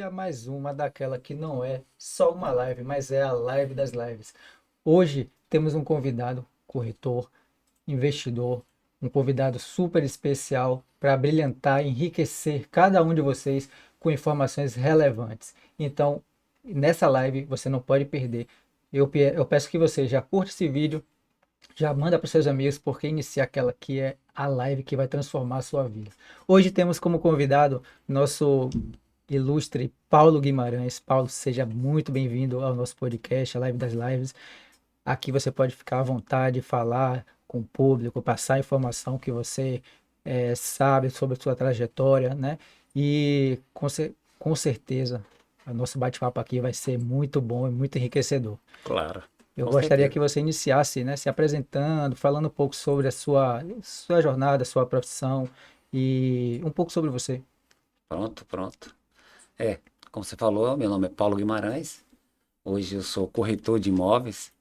a mais uma daquela que não é só uma live, mas é a live das lives. Hoje temos um convidado, corretor, investidor, um convidado super especial para brilhantar, enriquecer cada um de vocês com informações relevantes. Então, nessa live você não pode perder. Eu peço que você já curta esse vídeo, já manda para os seus amigos, porque iniciar aquela que é a live que vai transformar a sua vida. Hoje temos como convidado nosso ilustre Paulo Guimarães. Paulo, seja muito bem-vindo ao nosso podcast, a Live das Lives. Aqui você pode ficar à vontade, falar com o público, passar a informação que você sabe sobre a sua trajetória, né? E com certeza, o nosso bate-papo aqui vai ser muito bom e muito enriquecedor. Claro, Eu com gostaria certeza. que você iniciasse, né, se apresentando, falando um pouco sobre a sua jornada, sua profissão e um pouco sobre você. Pronto, pronto. É, como você falou, meu nome é Paulo Guimarães. Hoje eu sou corretor de imóveis,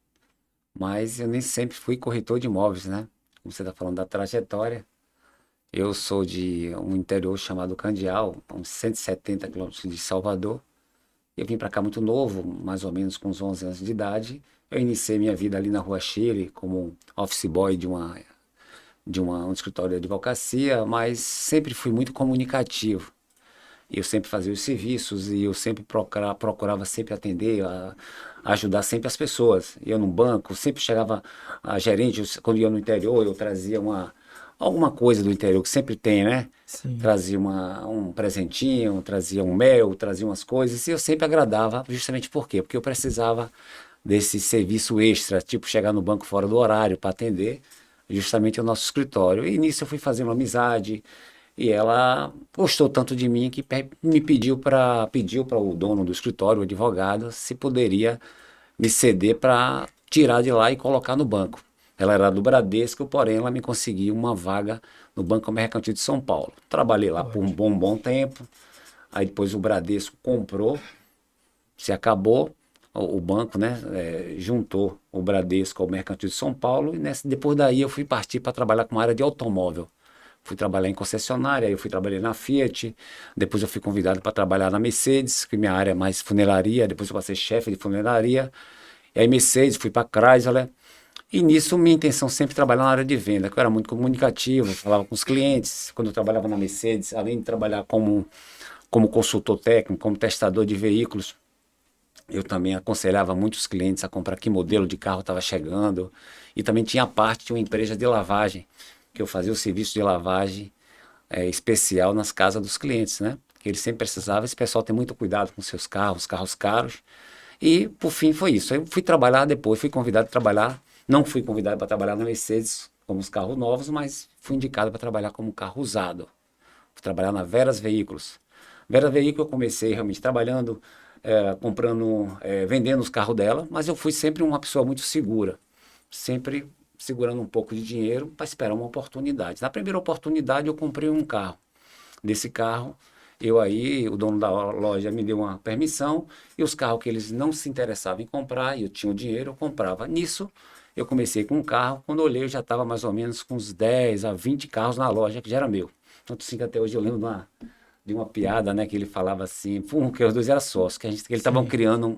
mas eu nem sempre fui corretor de imóveis, né? Como você está falando da trajetória, eu sou de um interior chamado Candial, a uns 170 quilômetros de Salvador. Eu vim para cá muito novo, mais ou menos com uns 11 anos de idade. Eu iniciei minha vida ali na Rua Chile como um office boy um escritório de advocacia, mas sempre fui muito comunicativo. Eu sempre fazia os serviços e eu sempre procurava sempre atender, ajudar sempre as pessoas. Eu no banco, sempre chegava a gerente, quando ia no interior, eu trazia alguma coisa do interior, que sempre tem, né? Sim. Trazia um presentinho, trazia um mel, trazia umas coisas, e eu sempre agradava, justamente por quê? Porque eu precisava desse serviço extra, tipo chegar no banco fora do horário para atender justamente o nosso escritório. E nisso eu fui fazendo amizade, e ela gostou tanto de mim que me pediu para o dono do escritório, o advogado, se poderia me ceder para tirar de lá e colocar no banco. Ela era do Bradesco, porém ela me conseguiu uma vaga no Banco Mercantil de São Paulo. Trabalhei lá por um Ótimo. bom tempo. Aí depois o Bradesco comprou, se acabou o banco, né? Juntou o Bradesco ao Mercantil de São Paulo e depois daí eu fui partir para trabalhar com a área de automóvel. Fui trabalhar em concessionária, eu fui trabalhar na Fiat, depois eu fui convidado para trabalhar na Mercedes, que minha área é mais funelaria, depois eu passei chefe de funelaria, e aí Mercedes, fui para Chrysler, e nisso minha intenção sempre trabalhar na área de venda, que eu era muito comunicativo, falava com os clientes, quando eu trabalhava na Mercedes, além de trabalhar como consultor técnico, como testador de veículos, eu também aconselhava muitos clientes a comprar que modelo de carro estava chegando. E também tinha parte de uma empresa de lavagem, que eu fazia o serviço de lavagem especial nas casas dos clientes, né? Que eles sempre precisavam. Esse pessoal tem muito cuidado com seus carros, carros caros. E, por fim, foi isso. Eu fui trabalhar depois, fui convidado a trabalhar. Não fui convidado para trabalhar na Mercedes como os carros novos, mas fui indicado para trabalhar como carro usado. Fui trabalhar na Veras Veículos. Veras Veículos eu comecei realmente trabalhando, comprando, vendendo os carros dela, mas eu fui sempre uma pessoa muito segura, sempre segurando um pouco de dinheiro para esperar uma oportunidade. Na primeira oportunidade eu comprei um carro. Desse carro, o dono da loja me deu uma permissão e os carros que eles não se interessavam em comprar, e eu tinha o dinheiro, eu comprava. Nisso, eu comecei com um carro, quando eu olhei eu já estava mais ou menos com uns 10 a 20 carros na loja, que já era meu. Tanto assim que até hoje eu lembro de uma piada, né, que ele falava assim, que os dois eram sócios, que eles estavam Sim. criando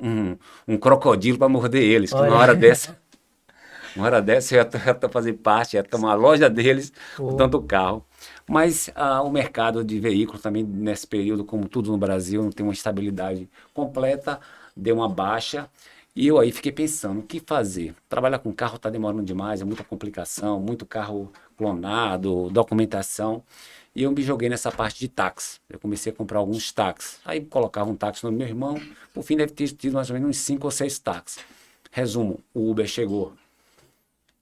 um crocodilo para morder eles, que uma Olha, hora dessa, uma hora dessa eu ia fazer parte, ia tomar a loja deles, com o, tanto carro. Mas o mercado de veículos também, nesse período, como tudo no Brasil, não tem uma estabilidade completa, deu uma baixa. E eu aí fiquei pensando, o que fazer? Trabalhar com carro está demorando demais, é muita complicação, muito carro clonado, documentação. E eu me joguei nessa parte de táxi. Eu comecei a comprar alguns táxis. Aí colocava um táxi no meu irmão, por fim deve ter tido mais ou menos uns 5 ou 6 táxis. Resumo, o Uber chegou.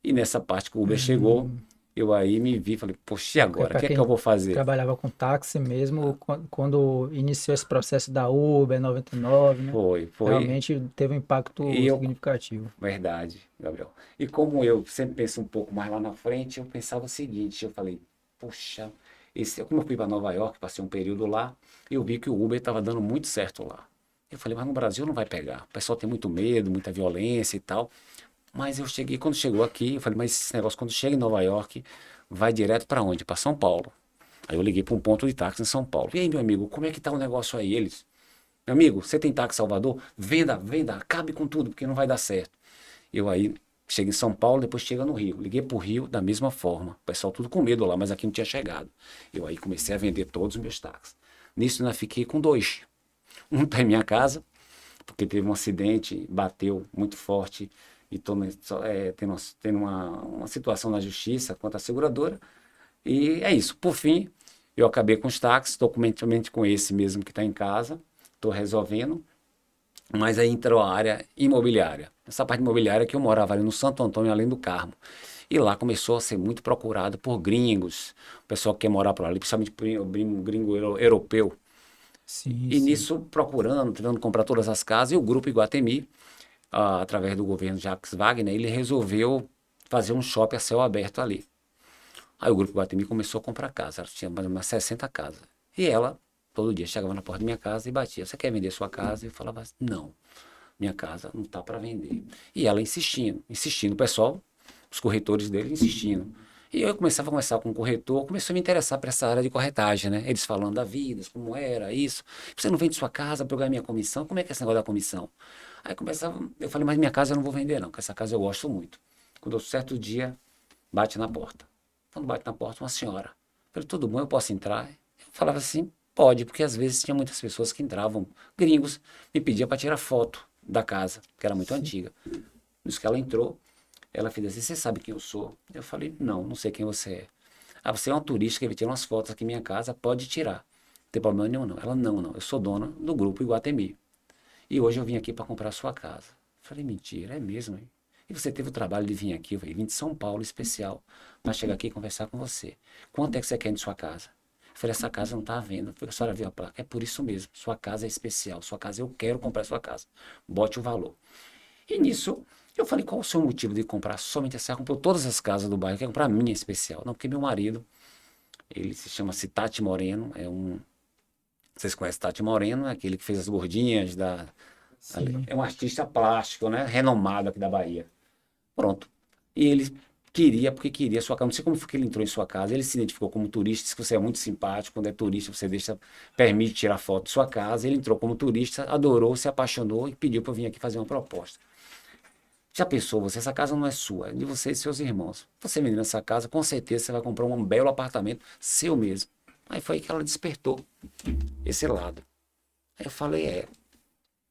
E nessa parte que o Uber chegou, hum, eu aí me vi, falei, poxa, e agora? O para que é que eu quem vou fazer? trabalhava com táxi mesmo, quando iniciou esse processo da Uber 99, né? Foi. Realmente teve um E impacto eu, significativo. verdade, Gabriel. E como eu sempre penso um pouco mais lá na frente, eu pensava o seguinte, eu falei, poxa, como eu fui para Nova York, passei um período lá, eu vi que o Uber estava dando muito certo lá. Eu falei, mas no Brasil não vai pegar. O pessoal tem muito medo, muita violência e tal. Mas eu cheguei, quando chegou aqui, eu falei, mas esse negócio quando chega em Nova York, vai direto para onde? Para São Paulo. Aí eu liguei para um ponto de táxi em São Paulo. E aí, meu amigo, como é que tá o negócio aí? Eles, Meu amigo, você tem táxi em Salvador? Venda, venda, acabe com tudo, porque não vai dar certo. Eu aí cheguei em São Paulo, depois chega no Rio. Liguei pro Rio da mesma forma. O pessoal tudo com medo lá, mas aqui não tinha chegado. Eu aí comecei a vender todos os meus táxis. Nisso eu ainda fiquei com dois. Um tá em minha casa, porque teve um acidente, bateu muito forte e estou tendo uma situação na justiça quanto à seguradora. E é isso. Por fim, eu acabei com os táxis, estou com esse mesmo que está em casa, estou resolvendo. Mas aí entrou a área imobiliária. Essa parte imobiliária que eu morava ali no Santo Antônio, além do Carmo. E lá começou a ser muito procurado por gringos, o pessoal que quer morar por ali, principalmente gringo europeu. Sim, E sim. nisso, procurando, tentando comprar todas as casas, e o Grupo Iguatemi, através do governo Jacques Wagner, ele resolveu fazer um shopping a céu aberto ali. Aí o Grupo Iguatemi começou a comprar casas, ela tinha mais ou menos 60 casas. E ela, todo dia, chegava na porta da minha casa e batia, você quer vender sua casa? E eu falava assim, não, minha casa não está para vender. E ela insistindo, insistindo, o pessoal, os corretores dele insistindo. E eu começava a conversar com o corretor, começou a me interessar por essa área de corretagem, né? Eles falando da vida, como era, isso. Você não vende sua casa para eu ganhar minha comissão? Como é que é esse negócio da comissão? Aí começava, eu falei, mas minha casa eu não vou vender não, porque essa casa eu gosto muito. Quando um certo dia, bate na porta. Quando bate na porta, uma senhora. Eu falei, tudo bom, eu posso entrar? Eu falava assim, pode, porque às vezes tinha muitas pessoas que entravam, gringos, me pediam para tirar foto da casa, que era muito Sim. antiga. Nisso que ela entrou, ela fez assim, você sabe quem eu sou? Eu falei, não, não sei quem você é. Ah, você é uma turista que veio tirar umas fotos aqui em minha casa, pode tirar. Não tem problema nenhum, não. Ela, não, não, eu sou dona do grupo Iguatemi. E hoje eu vim aqui para comprar a sua casa. Eu falei, mentira, é mesmo, hein? E você teve o trabalho de vir aqui, eu falei, vim de São Paulo, especial, para chegar aqui e conversar com você. Quanto é que você quer de sua casa? Eu falei, essa casa não está à venda. Porque a senhora viu a placa. É por isso mesmo, sua casa é especial, sua casa, eu quero comprar sua casa. Bote o valor. E nisso, eu falei, qual o seu motivo de comprar somente essa? Comprou todas as casas do bairro, quer comprar a minha especial. Não, porque meu marido, ele se chama Tati Moreno, vocês conhecem Tati Moreno, é aquele que fez as gordinhas Sim. é um artista plástico, né? Renomado aqui da Bahia. Pronto. E ele queria, porque queria sua casa. Não sei como foi que ele entrou em sua casa. Ele se identificou como turista, disse que você é muito simpático. Quando é turista, você permite tirar foto de sua casa. Ele entrou como turista, adorou, se apaixonou e pediu para eu vir aqui fazer uma proposta. Já pensou você? Essa casa não é sua, é de você e seus irmãos. Você vendendo essa casa, com certeza você vai comprar um belo apartamento seu mesmo. Aí foi aí que ela despertou esse lado. Aí eu falei, é.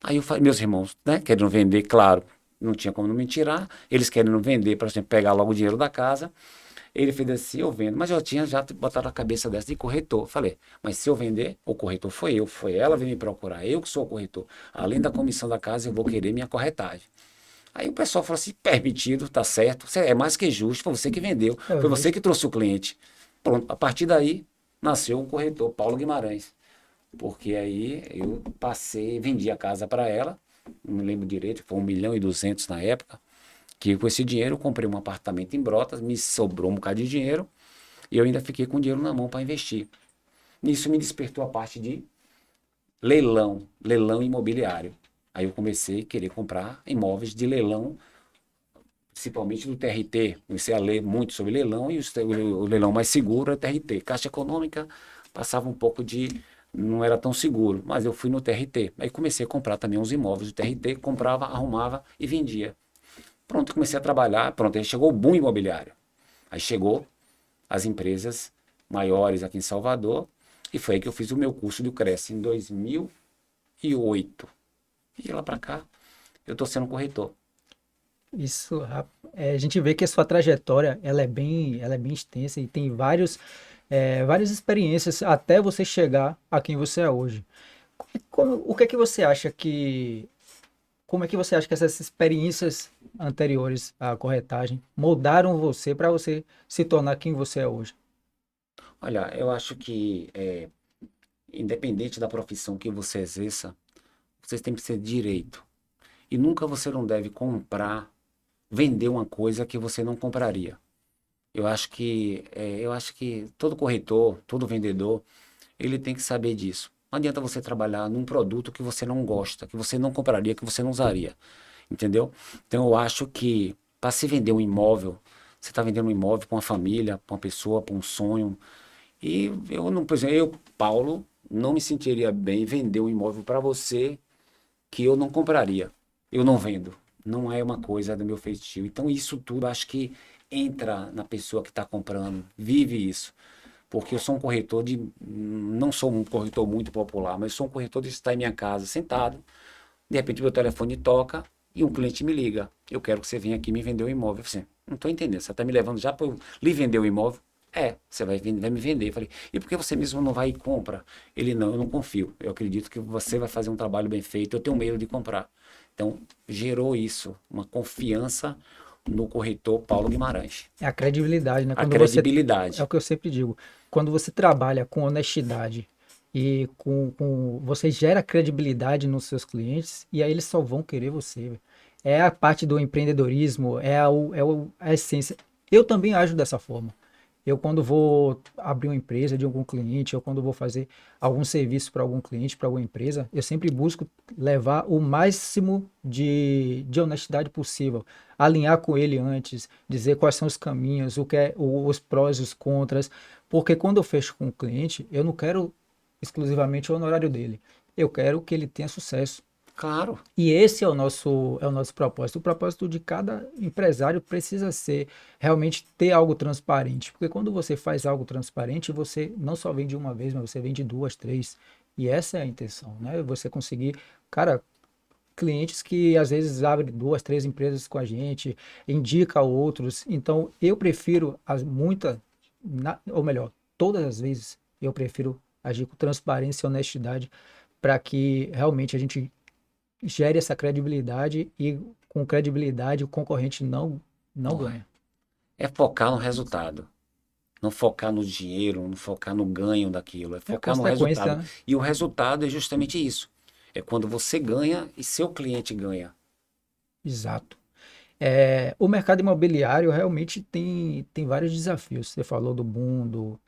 Aí eu falei, meus irmãos, né, querendo vender, claro, não tinha como não me tirar. Eles querendo vender para gente pegar logo o dinheiro da casa. Ele fez assim, eu vendo. Mas eu tinha já botado a cabeça dessa de corretor. Falei, mas se eu vender, o corretor foi eu, foi ela veio me procurar, eu que sou o corretor. Além da comissão da casa, eu vou querer minha corretagem. Aí o pessoal falou assim, permitido, tá certo, é mais que justo, foi você que vendeu, É foi você justo. que trouxe o cliente. Pronto, a partir daí nasceu o corretor Paulo Guimarães. Porque aí eu passei, vendi a casa para ela, não me lembro direito, foi 1.200.000 na época, que com esse dinheiro eu comprei um apartamento em Brotas, me sobrou um bocado de dinheiro e eu ainda fiquei com dinheiro na mão para investir. Nisso me despertou a parte de leilão, leilão imobiliário. Aí eu comecei a querer comprar imóveis de leilão, principalmente do TRT. Comecei a ler muito sobre leilão e o leilão mais seguro é o TRT. Caixa Econômica passava um pouco de não era tão seguro, mas eu fui no TRT. Aí comecei a comprar também uns imóveis do TRT, comprava, arrumava e vendia. Pronto, comecei a trabalhar, pronto, aí chegou o boom imobiliário. Aí chegou as empresas maiores aqui em Salvador e foi aí que eu fiz o meu curso do Cresce em 2008. E de lá para cá, eu estou sendo corretor. Isso, a gente vê que a sua trajetória, ela é bem extensa e tem várias experiências até você chegar a quem você é hoje. O que é que você acha como é que você acha que essas experiências anteriores à corretagem moldaram você para você se tornar quem você é hoje? Olha, eu acho que independente da profissão que você exerça, vocês têm que ser direito. E nunca você não deve comprar, vender uma coisa que você não compraria. Eu acho que todo corretor, todo vendedor, ele tem que saber disso. Não adianta você trabalhar num produto que você não gosta, que você não compraria, que você não usaria. Entendeu? Então eu acho que para se vender um imóvel, você está vendendo um imóvel para uma família, para uma pessoa, para um sonho. E eu não, por exemplo, eu, Paulo, não me sentiria bem vender um imóvel para você que eu não compraria. Eu não vendo. Não é uma coisa do meu feitio. Então, isso tudo acho que entra na pessoa que está comprando, vive isso. Porque eu sou um corretor de. Não sou um corretor muito popular, mas sou um corretor de estar em minha casa sentado. De repente, meu telefone toca e um cliente me liga. Eu quero que você venha aqui me vender o imóvel. Eu falei assim, não estou entendendo. Você está me levando já para eu lhe vender o imóvel? É, você vai me vender. Eu falei, e por que você mesmo não vai e compra? Ele, não, eu não confio. Eu acredito que você vai fazer um trabalho bem feito. Eu tenho medo de comprar. Então, gerou isso, uma confiança no corretor Paulo Guimarães. É a credibilidade, né? A Quando você, é credibilidade. o que eu sempre digo, quando você trabalha com honestidade e você gera credibilidade nos seus clientes, e aí eles só vão querer você. Velho. É a parte do empreendedorismo, a essência. Eu também ajo dessa forma. Eu, quando vou abrir uma empresa de algum cliente, ou quando vou fazer algum serviço para algum cliente, para alguma empresa, eu sempre busco levar o máximo de honestidade possível, alinhar com ele antes, dizer quais são os caminhos, o que é, os prós e os contras, porque quando eu fecho com o cliente, eu não quero exclusivamente o honorário dele, eu quero que ele tenha sucesso. Claro. E esse é o nosso propósito. O propósito de cada empresário precisa ser realmente ter algo transparente. Porque quando você faz algo transparente, você não só vende uma vez, mas você vende duas, três. E essa é a intenção, né? Você conseguir, cara, clientes que às vezes abrem duas, três empresas com a gente, indica outros. Então, eu prefiro ou melhor, todas as vezes, eu prefiro agir com transparência e honestidade para que realmente a gente gere essa credibilidade e com credibilidade o concorrente não Não, ganha. é focar no resultado. Não focar no dinheiro, não focar no ganho daquilo, é É a focar no consequência, resultado. né? E o resultado é justamente isso. É quando você ganha e seu cliente ganha. Exato. É, o mercado imobiliário realmente tem vários desafios. Você falou do boom do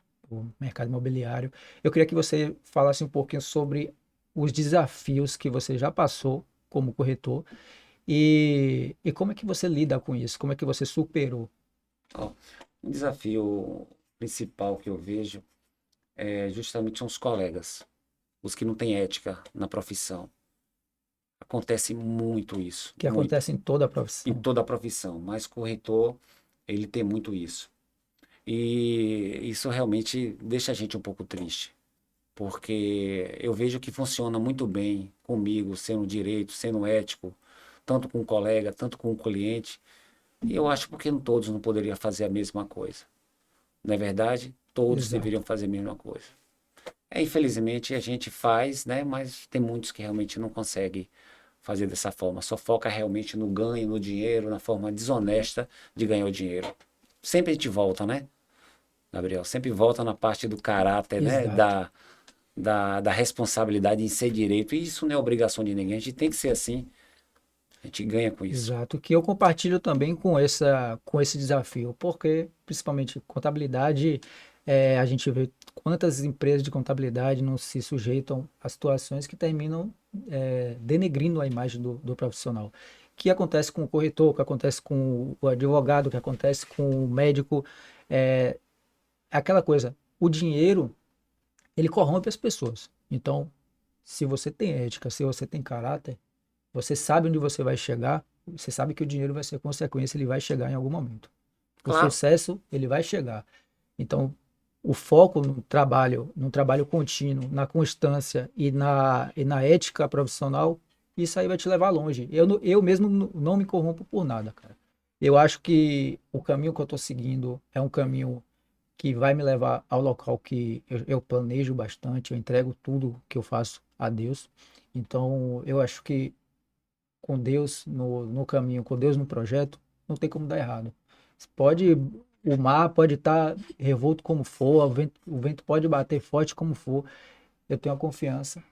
mercado imobiliário. Eu queria que você falasse um pouquinho sobre os desafios que você já passou como corretor e como é que você lida com isso, como é que você superou. Ó, um desafio principal que eu vejo é justamente são os colegas, os que não têm ética na profissão. Acontece muito isso, Que muito, acontece em toda a em profissão. toda a profissão, mas corretor, ele tem muito isso. E isso realmente deixa a gente um pouco triste, porque eu vejo que funciona muito bem comigo, sendo direito, sendo ético, tanto com o colega, tanto com o cliente. E eu acho porque todos não poderiam fazer a mesma coisa. Não é verdade? Todos Exato. deveriam fazer a mesma coisa. É, infelizmente a gente faz, né? Mas tem muitos que realmente não conseguem fazer dessa forma. Só foca realmente no ganho, no dinheiro, na forma desonesta de ganhar o dinheiro. Sempre a gente volta, né, Gabriel? Sempre volta na parte do caráter, né? Exato. Da responsabilidade em ser direito. E isso não é obrigação de ninguém. A gente tem que ser assim. A gente ganha com isso. Exato, que eu compartilho também com esse desafio, porque principalmente contabilidade, a gente vê quantas empresas de contabilidade não se sujeitam a situações que terminam denegrindo a imagem do profissional. Que acontece com o corretor, que acontece com o advogado, que acontece com o médico, é aquela coisa, o dinheiro, ele corrompe as pessoas. Então, se você tem ética, se você tem caráter, você sabe onde você vai chegar, você sabe que o dinheiro vai ser consequência, ele vai chegar em algum momento. O Claro. sucesso, ele vai chegar. Então, o foco no trabalho contínuo, na constância e na ética profissional, isso aí vai te levar longe. Eu mesmo não me corrompo por nada, cara. Eu acho que o caminho que eu estou seguindo é um caminho que vai me levar ao local que eu planejo bastante, eu entrego tudo que eu faço a Deus. Então, eu acho que com Deus no caminho, com Deus no projeto, não tem como dar errado. Pode, o mar pode estar revolto como for, o vento pode bater forte como for. Eu tenho a confiança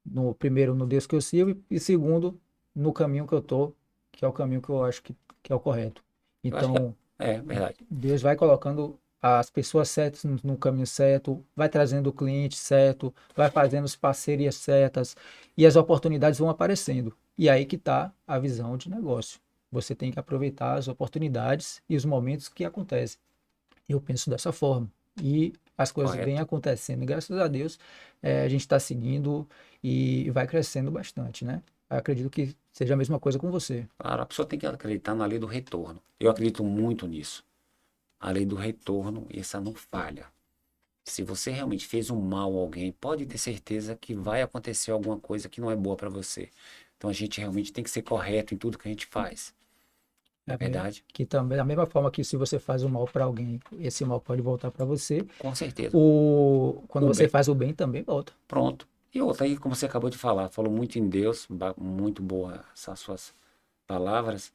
no primeiro no Deus que eu sirvo e segundo no caminho que eu tô, que é o caminho que eu acho que é o correto. Eu acho que Então, é verdade. Deus vai colocando as pessoas certas no caminho certo, vai trazendo o cliente certo, vai fazendo as parcerias certas e as oportunidades vão aparecendo. E aí que está a visão de negócio. Você tem que aproveitar as oportunidades e os momentos que acontecem. Eu penso dessa forma. E as coisas vêm correto. acontecendo. E graças a Deus, a gente está seguindo e vai crescendo bastante, né? Eu acredito que seja a mesma coisa com você. Claro, a pessoa tem que acreditar na lei do retorno. Eu acredito muito nisso. A lei do retorno, essa não falha. Se você realmente fez um mal a alguém, pode ter certeza que vai acontecer alguma coisa que não é boa para você. Então a gente realmente tem que ser correto em tudo que a gente faz. Não é verdade? Que também, da mesma forma que se você faz o mal para alguém, esse mal pode voltar para você. Com certeza. Quando O você bem, faz o bem, também volta. pronto. E outra aí, como você acabou de falar, falou muito em Deus, muito boa essas suas palavras.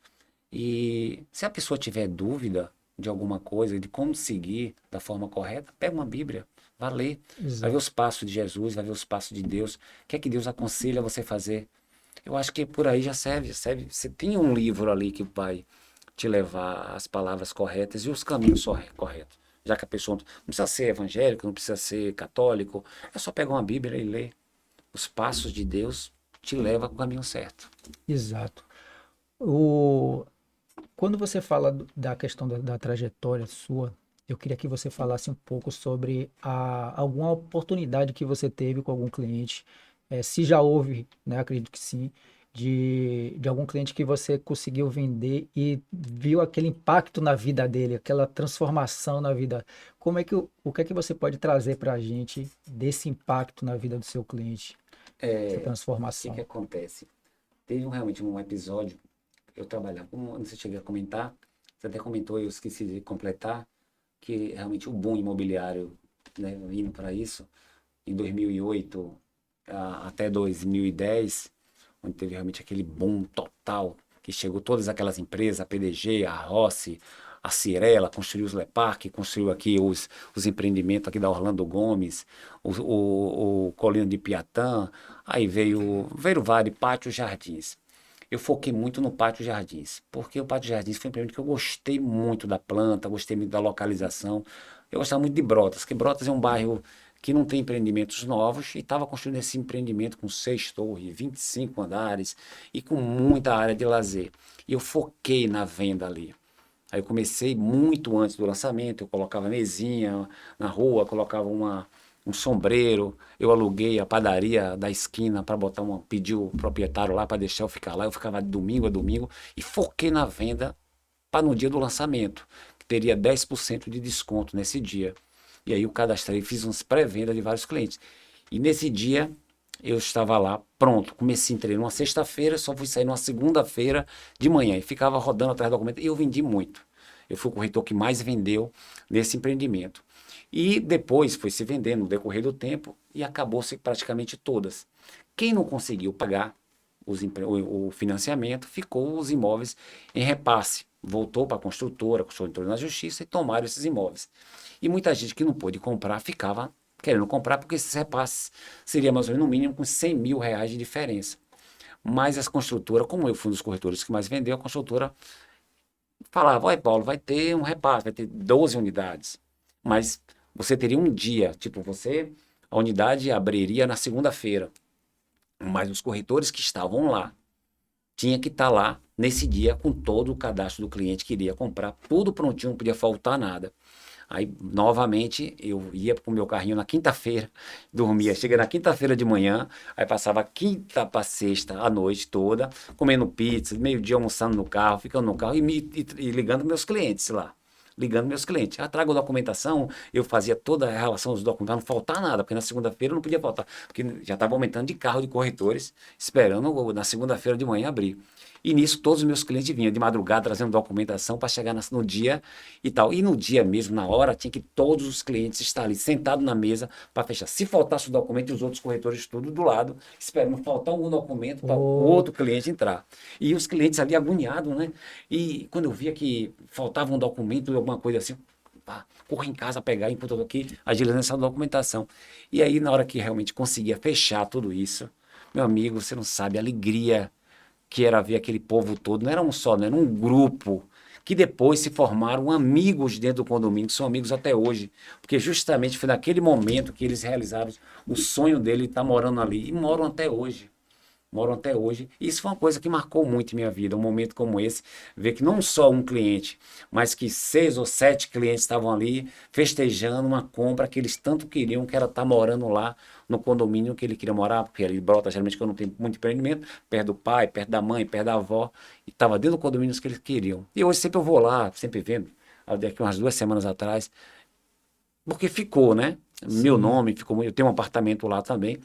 E se a pessoa tiver dúvida de alguma coisa, de como seguir da forma correta, pega uma Bíblia, vai ler, vai ver Exato. os passos de Jesus, vai ver os passos de Deus, o que é que Deus aconselha você fazer. Eu acho que por aí já serve. Você tem um livro ali que vai te levar às palavras corretas e os caminhos corretos. Já que a pessoa não precisa ser evangélico, não precisa ser católico, é só pegar uma Bíblia e ler. Os passos de Deus te levam ao caminho certo. Exato. O, Quando você fala da questão da trajetória sua, eu queria que você falasse um pouco sobre alguma oportunidade que você teve com algum cliente, se já houve, né, acredito que sim, de algum cliente que você conseguiu vender e viu aquele impacto na vida dele, aquela transformação na vida. Como é que o que é que você pode trazer para a gente desse impacto na vida do seu cliente, essa O que que transformação? acontece? Teve realmente um episódio, eu trabalhava, como não sei se eu cheguei a comentar, você até comentou, eu esqueci de completar, que realmente o boom imobiliário, né, indo para isso, em 2008 até 2010, onde teve realmente aquele boom total, que chegou todas aquelas empresas, a PDG, a Rossi, a Cirela, construiu os Lepark, construiu aqui os empreendimentos aqui da Orlando Gomes, o Colina de Piatã, aí veio vários Pátio Jardins. Eu foquei muito no Pátio Jardins, porque o Pátio Jardins foi um empreendimento que eu gostei muito da planta, gostei muito da localização. Eu gostava muito de Brotas, que Brotas é um bairro que não tem empreendimentos novos e estava construindo esse empreendimento com 6 torres, 25 andares e com muita área de lazer. E eu foquei na venda ali. Aí eu comecei muito antes do lançamento, eu colocava mesinha na rua, colocava um sombreiro, eu aluguei a padaria da esquina para botar pedir o proprietário lá para deixar eu ficar lá, eu ficava de domingo a domingo e foquei na venda para no dia do lançamento, que teria 10% de desconto nesse dia. E aí eu cadastrei, fiz umas pré-vendas de vários clientes. E nesse dia eu estava lá, pronto, comecei, entrei numa sexta-feira, só fui sair numa segunda-feira de manhã e ficava rodando atrás do documento e eu vendi muito. Eu fui o corretor que mais vendeu nesse empreendimento. E depois foi se vendendo no decorrer do tempo e acabou-se praticamente todas. Quem não conseguiu pagar o financiamento, ficou os imóveis em repasse. Voltou para a construtora entrou na justiça e tomaram esses imóveis. E muita gente que não pôde comprar ficava querendo comprar porque esses repasses seria mais ou menos no mínimo com 100 mil reais de diferença. Mas as construtoras, como eu fui um dos corretores que mais vendeu, a construtora falava, olha Paulo, vai ter um repasse, vai ter 12 unidades. Mas você teria um dia, tipo, a unidade abriria na segunda-feira. Mas os corretores que estavam lá, tinha que estar lá nesse dia com todo o cadastro do cliente que iria comprar, tudo prontinho, não podia faltar nada. Aí, novamente, eu ia com o meu carrinho na quinta-feira, dormia, chega na quinta-feira de manhã, aí passava quinta para sexta a noite toda, comendo pizza, meio-dia almoçando no carro, ficando no carro e ligando meus clientes lá. Ligando meus clientes. Ah, trago documentação, eu fazia toda a relação dos documentos, não faltar nada, porque na segunda-feira não podia faltar, porque já estava aumentando de carro de corretores, esperando na segunda-feira de manhã abrir. E nisso todos os meus clientes vinham de madrugada trazendo documentação para chegar no dia e tal. E no dia mesmo, na hora, tinha que todos os clientes estar ali sentados na mesa para fechar. Se faltasse o documento, e os outros corretores tudo do lado, esperando faltar algum documento para o Ô, outro cliente entrar. E os clientes ali agoniados, né? E quando eu via que faltava um documento, alguma coisa assim, pá, corro em casa pegar, enquanto eu tô aqui agilizando essa documentação. E aí, na hora que realmente conseguia fechar tudo isso, meu amigo, você não sabe a alegria que era ver aquele povo todo, não era um só, não era um grupo, que depois se formaram amigos dentro do condomínio, que são amigos até hoje, porque justamente foi naquele momento que eles realizaram o sonho dele de estar morando ali, e moram até hoje. moram até hoje. E isso foi uma coisa que marcou muito minha vida, um momento como esse, ver que não só um cliente, mas que 6 ou 7 clientes estavam ali festejando uma compra que eles tanto queriam, que era estar morando lá no condomínio que ele queria morar, porque ali brota, geralmente quando não tem muito empreendimento, perto do pai, perto da mãe, perto da avó, e estava dentro do condomínio que eles queriam. E hoje sempre eu vou lá, sempre vendo, daqui umas 2 semanas atrás, porque ficou, né? Meu Sim. nome ficou, eu tenho um apartamento lá também,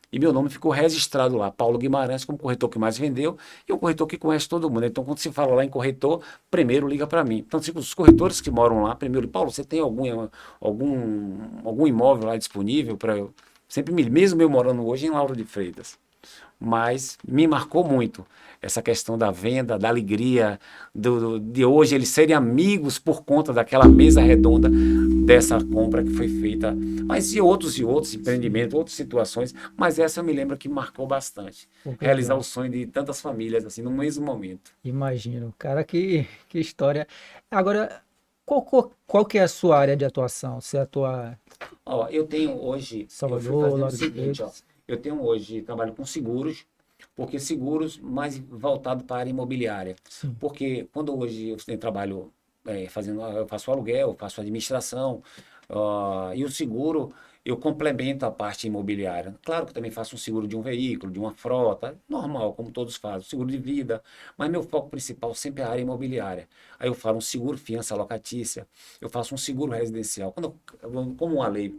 e meu nome ficou registrado lá, Paulo Guimarães, como corretor que mais vendeu, e um corretor que conhece todo mundo. Então, quando se fala lá em corretor, primeiro liga para mim. Então, tipo, os corretores que moram lá, primeiro, Paulo, você tem algum imóvel lá disponível para eu? Sempre mesmo eu morando hoje em Lauro de Freitas, mas me marcou muito essa questão da venda, da alegria, de hoje eles serem amigos por conta daquela mesa redonda dessa compra que foi feita. Mas e outros empreendimentos, outras situações, mas essa eu me lembro que marcou bastante. Pô, que Realizar o legal. sonho de tantas famílias assim no mesmo momento. Imagino. Cara, que história. Agora, qual que é a sua área de atuação? Você atua Ó, eu tenho hoje, eu fui Salvador, fazendo o Lauro de seguinte, ó, Freitas? eu tenho hoje, trabalho com seguros, porque seguros mais voltado para a área imobiliária. Sim. Porque quando hoje eu tenho trabalho fazendo, eu faço aluguel, eu faço administração, e o seguro eu complemento a parte imobiliária. Claro que eu também faço um seguro de um veículo, de uma frota, normal, como todos fazem, seguro de vida, mas meu foco principal sempre é a área imobiliária. Aí eu falo um seguro fiança locatícia, eu faço um seguro residencial. Como uma lei,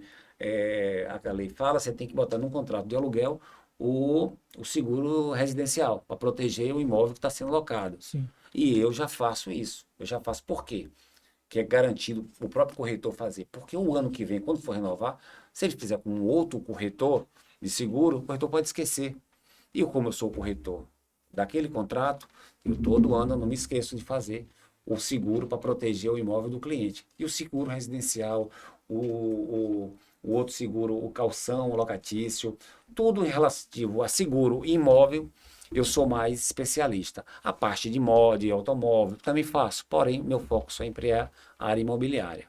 a lei fala, você tem que botar num contrato de aluguel o seguro residencial, para proteger o imóvel que está sendo locado. Sim. E eu já faço isso. Eu já faço por quê? Que é garantido o próprio corretor fazer. Porque o ano que vem, quando for renovar, se ele fizer com um outro corretor de seguro, o corretor pode esquecer. E como eu sou o corretor daquele contrato, eu todo ano eu não me esqueço de fazer o seguro para proteger o imóvel do cliente. E o seguro residencial, o outro seguro, o calção, o locatício, tudo relativo a seguro e imóvel, eu sou mais especialista. A parte de mod, de automóvel, também faço, porém, meu foco sempre é a área imobiliária.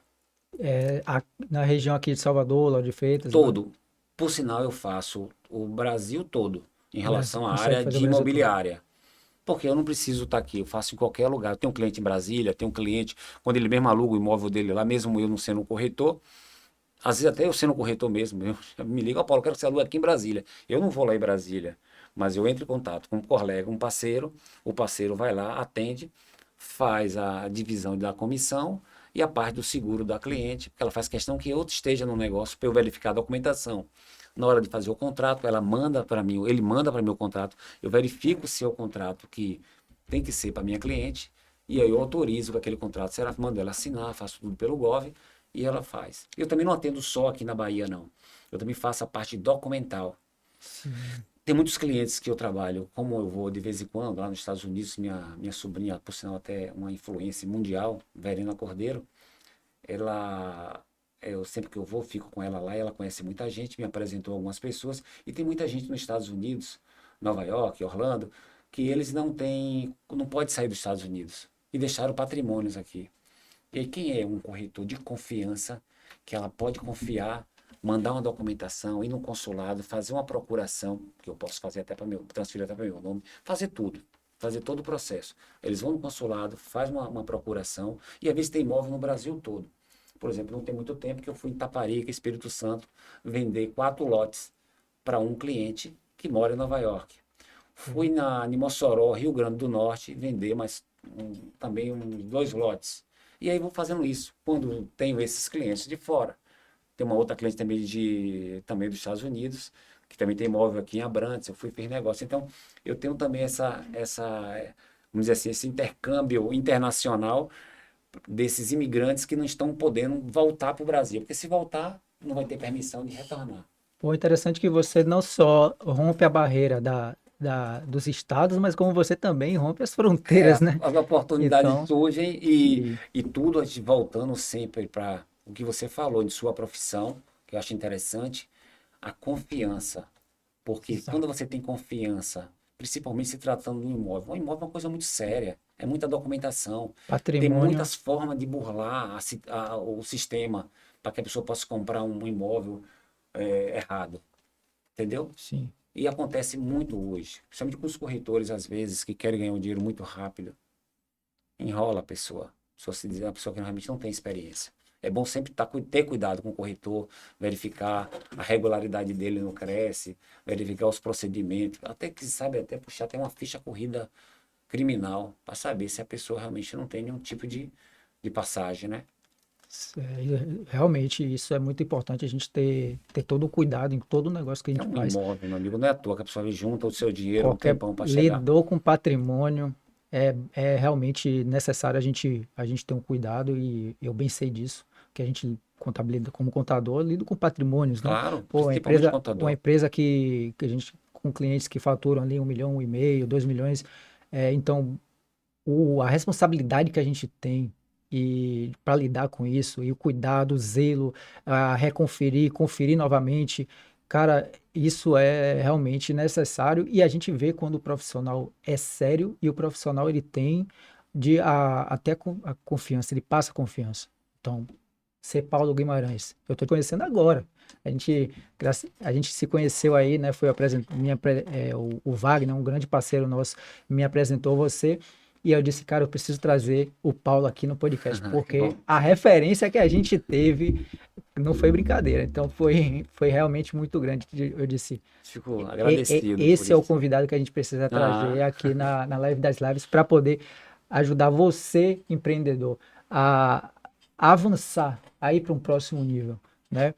É, na região aqui de Salvador, Lauro de Freitas, Todo. Por sinal, eu faço o Brasil todo em Brasil, relação à consegue área fazer o de Brasil todo. imobiliária. Porque eu não preciso estar aqui, eu faço em qualquer lugar. Eu tenho um cliente em Brasília, tenho um cliente, quando ele mesmo aluga o imóvel dele lá, mesmo eu não sendo um corretor, às vezes até eu sendo um corretor mesmo, eu me liga, Paulo, eu quero que você alugue aqui em Brasília. Eu não vou lá em Brasília, mas eu entro em contato com um colega, um parceiro, o parceiro vai lá, atende, faz a divisão da comissão e a parte do seguro da cliente, porque ela faz questão que eu esteja no negócio para eu verificar a documentação. Na hora de fazer o contrato, ela manda para mim, ele manda para mim o contrato, eu verifico se é o contrato que tem que ser para minha cliente, e aí eu autorizo que aquele contrato será, mando ela assinar, faço tudo pelo Gov, e ela faz. Eu também não atendo só aqui na Bahia, não. Eu também faço a parte documental. Sim. Tem muitos clientes que eu trabalho, como eu vou de vez em quando lá nos Estados Unidos, minha sobrinha, por sinal até uma influência mundial, Verena Cordeiro, ela, eu sempre que eu vou, fico com ela lá, e ela conhece muita gente, me apresentou algumas pessoas, e tem muita gente nos Estados Unidos, Nova York, Orlando, que eles não têm, não pode sair dos Estados Unidos, e deixaram patrimônios aqui. E aí, quem é um corretor de confiança, que ela pode confiar, mandar uma documentação, ir no consulado, fazer uma procuração, que eu posso fazer até para meu, transferir até para meu nome, fazer tudo, fazer todo o processo. Eles vão no consulado, faz uma procuração, e às vezes tem imóvel no Brasil todo. Por exemplo, não tem muito tempo que eu fui em Taparica, Espírito Santo, vender 4 lotes para um cliente que mora em Nova York. Fui em Mossoró, Rio Grande do Norte, vender também uns 2 lotes. E aí vou fazendo isso. Quando tenho esses clientes de fora. Tem uma outra cliente também, também dos Estados Unidos, que também tem imóvel aqui em Abrantes, eu fui e fiz negócio. Então, eu tenho também vamos dizer assim, esse intercâmbio internacional desses imigrantes que não estão podendo voltar para o Brasil. Porque se voltar, não vai ter permissão de retornar. Pô, interessante que você não só rompe a barreira dos estados, mas como você também rompe as fronteiras, né? As oportunidades Então, surgem e e tudo a gente voltando sempre para o que você falou de sua profissão, que eu acho interessante, a confiança. Porque quando exato. você tem confiança, principalmente se tratando de um imóvel é uma coisa muito séria, é muita documentação, tem Patrimônio, muitas formas de burlar o sistema para que a pessoa possa comprar um imóvel errado, entendeu? sim. E acontece muito hoje, principalmente com os corretores, às vezes, que querem ganhar um dinheiro muito rápido. Enrola a pessoa. Se você dizer uma pessoa que realmente não tem experiência. É bom sempre ter cuidado com o corretor, verificar a regularidade dele no Cresce, verificar os procedimentos, até que sabe até puxar até uma ficha corrida criminal para saber se a pessoa realmente não tem nenhum tipo de passagem, né? Realmente, isso é muito importante, a gente ter todo o cuidado em todo o negócio que a É gente um faz. imóvel, meu amigo, não é à toa que a pessoa junta o seu dinheiro um Qualquer tempão para chegar. lidou com patrimônio, é realmente necessário a gente ter um cuidado e eu bem sei disso, que a gente contabiliza como contador, lido com patrimônios, né? Claro, Pô, principalmente uma contador. empresa que a gente, com clientes que faturam ali 1,5 milhão, 2 milhões, então a responsabilidade que a gente tem e para lidar com isso, e o cuidado, o zelo, a reconferir, conferir novamente, cara, isso é realmente necessário e a gente vê quando o profissional é sério e o profissional ele tem até a confiança, ele passa confiança. Então, ser Paulo Guimarães, eu estou te conhecendo agora. A gente se conheceu aí, né? Foi o Wagner, um grande parceiro nosso, me apresentou você. E eu disse, cara, eu preciso trazer o Paulo aqui no podcast, Que porque bom. a referência que a gente teve não foi brincadeira. Então foi realmente muito grande. Eu disse, Fico agradecido por esse é o isso. convidado que a gente precisa trazer Ah, aqui na Live das Lives para poder ajudar você, empreendedor, a avançar, a ir para um próximo nível, né?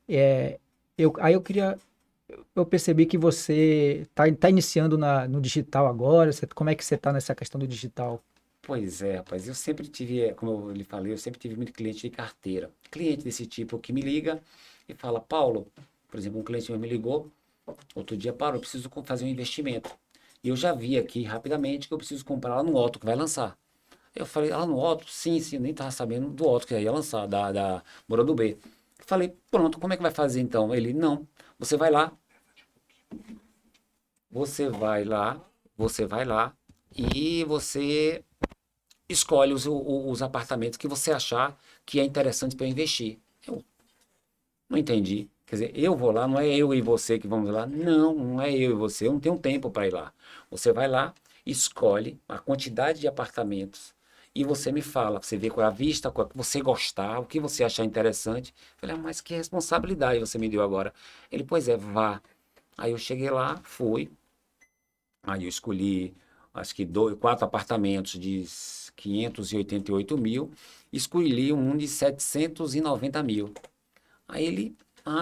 É, aí eu percebi que você tá iniciando no digital agora. Como é que você está nessa questão do digital? pois é, rapaz. Eu sempre tive, como eu lhe falei, eu sempre tive muito cliente de carteira. Cliente desse tipo que me liga e fala, Paulo, por exemplo, um cliente meu me ligou, outro dia, Paulo, eu preciso fazer um investimento. E eu já vi aqui rapidamente que eu preciso comprar lá no Otto, que vai lançar. Eu falei, lá no Otto? Sim, sim, eu nem estava sabendo do Otto que ia lançar, da Moura do B. Falei, pronto, como é que vai fazer então? Ele, não, você vai lá, você vai lá, você vai lá e você escolhe os apartamentos que você achar que é interessante para investir. Eu não entendi. Quer dizer, eu vou lá, não é eu e você que vamos lá. Não, não é eu e você, eu não tenho tempo para ir lá. Você vai lá, escolhe a quantidade de apartamentos e você me fala, você vê qual é a vista, qual é que você gostar, o que você achar interessante. Eu falei, mas que responsabilidade você me deu agora. Ele, pois é, vá. Aí eu cheguei lá, fui, aí eu escolhi, acho que quatro apartamentos de 588 mil, escolhi um de 790 mil. Aí ele,